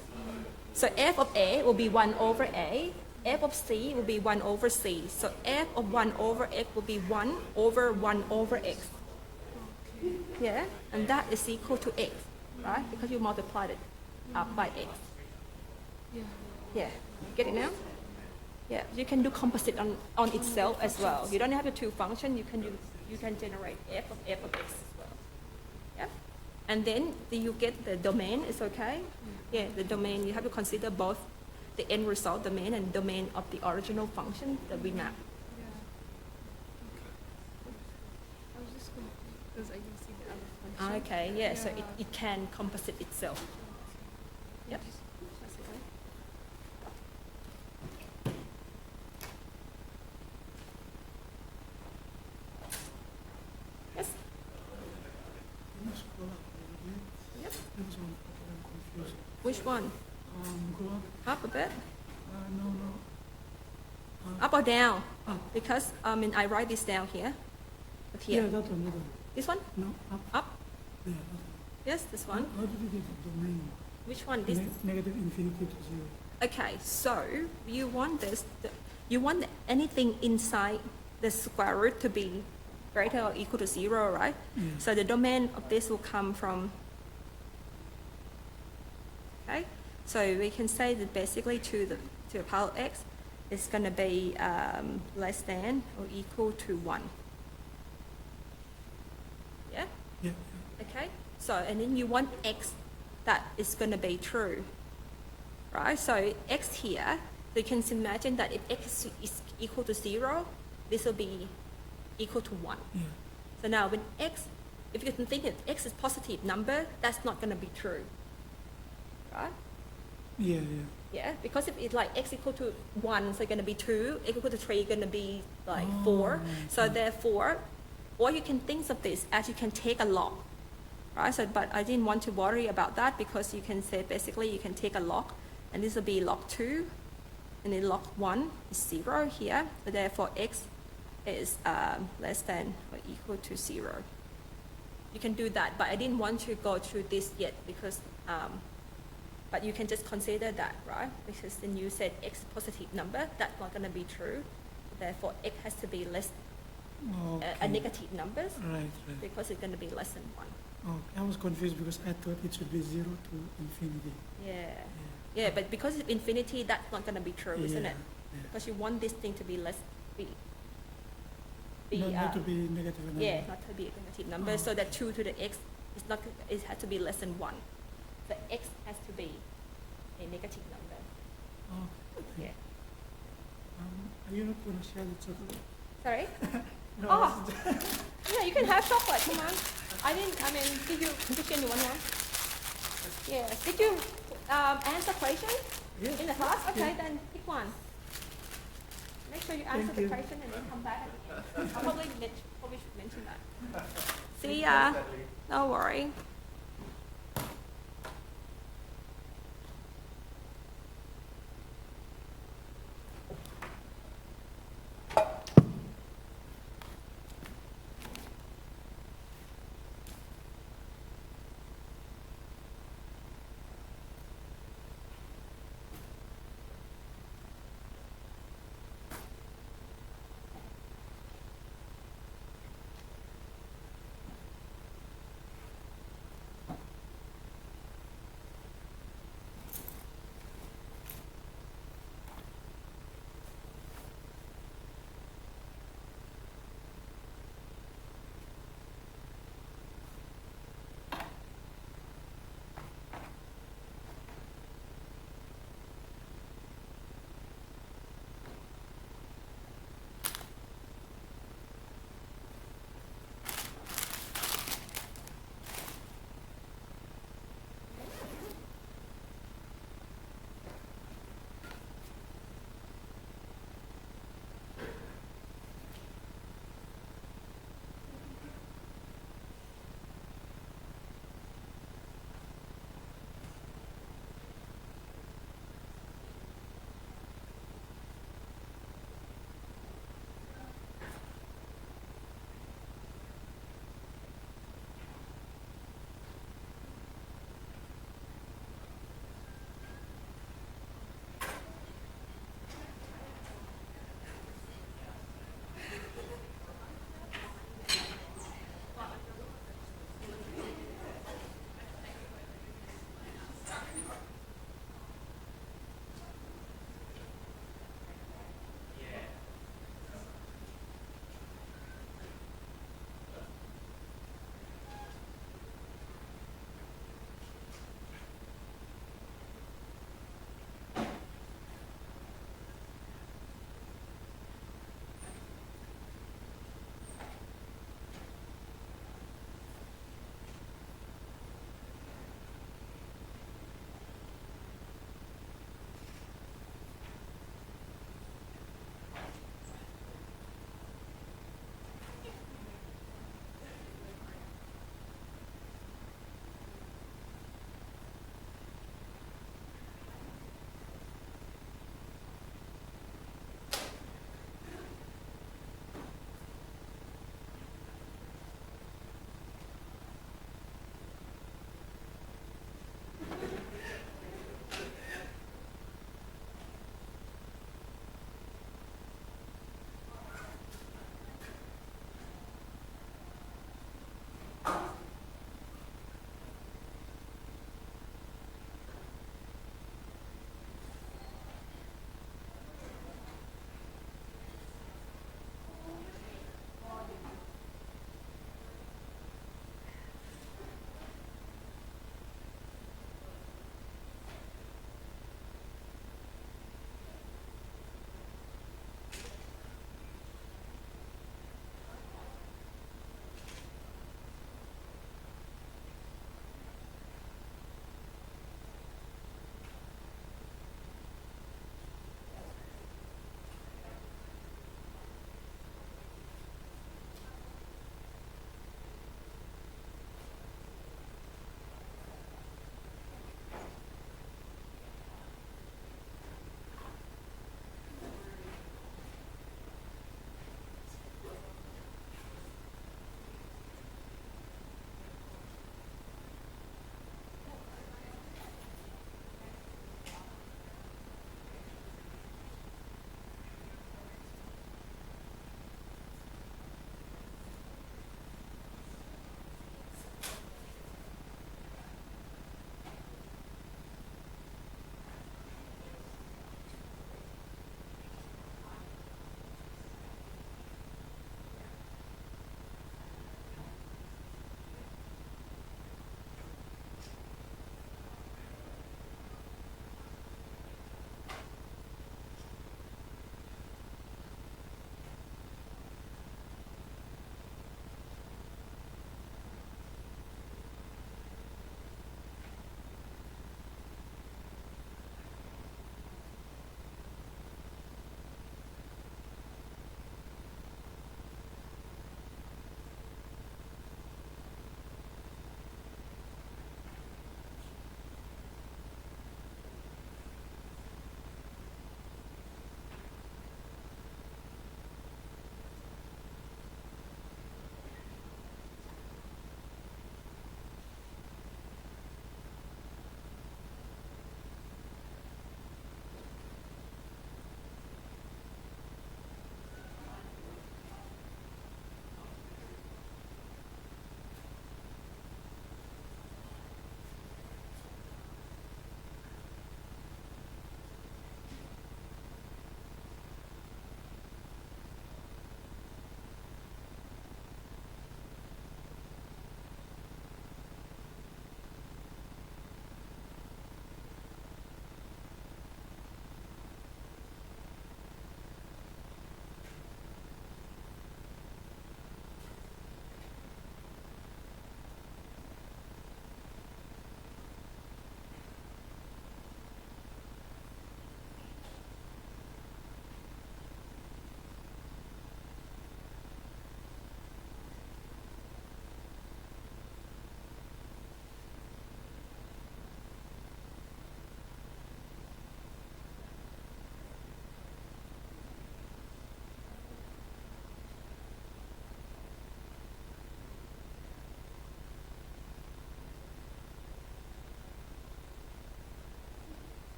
So f of a will be 1 over a, f of c will be 1 over c. So f of 1 over x will be 1 over 1 over x. Yeah, and that is equal to x, right? Because you multiplied it up by x. Yeah, get it now? Yeah, you can do composite on itself as well. You don't have the two function, you can generate f of x as well. Yeah? And then you get the domain, it's okay? Yeah, the domain, you have to consider both the end result domain and domain of the original function that we map. Yeah. I was just confused because I can see the other function. Okay, yeah, so Yeah. it can composite itself. Yep. That's okay. Yes? Can you scroll up a little bit? Yep. There was one part that I'm confused. Which one? Go up. Up a bit? No, no. Up or down? Up. Because I write this down here. But Yeah, here. that one, that one. This one? No, up. Up? Yeah, that one. Yes, this one. How did you get the domain? Which one? This. Negative infinity to 0. Okay, so you want this. You want anything inside the square root to be greater or equal to 0, right? Yeah. So the domain of this will come from. Okay, so we can say that basically to the power of x is going to be less than or equal to 1. Yeah? Yeah. Okay, so and then you want x that is going to be true, right? So x here, so you can imagine that if x is equal to 0, this will be equal to 1. Yeah. So now when x, if you can think that x is positive number, that's not going to be true, right? Yeah, yeah. Yeah, because if it's like x equal to 1, so it's going to be 2, x equal to 3, going to be like Oh, 4. So okay. therefore, or you can think of this as you can take a log, right? So, but I didn't want to worry about that because you can say basically you can take a log, and this will be log 2, and then log 1 is 0 here. So therefore, x is less than or equal to 0. You can do that, but I didn't want to go through this yet because, but you can just consider that, right? Because then you said x positive number, that's not going to be true. Therefore, x has to be less Okay. a negative numbers Right, right. because it's going to be less than 1. Okay. I was confused because I thought it should be 0 to infinity. Yeah. Yeah, but because it's infinity, that's not going to be true, isn't Yeah, it? yeah. Because you want this thing to be less, Not to be negative number. yeah, not to be a negative number. Oh. So that 2 to the x is not, it has to be less than 1. The x has to be a negative number. Okay. Yeah. Are you not going to share the chocolate? Sorry? No, Oh, yeah, you can have chocolate, come on. Did you want one? Yeah, did you answer questions Yes. in the class? Okay, Yeah. then pick one. Make sure you answer Thank the you. question and then come back at the end. I probably should mention that. See ya. No worry.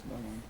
that one.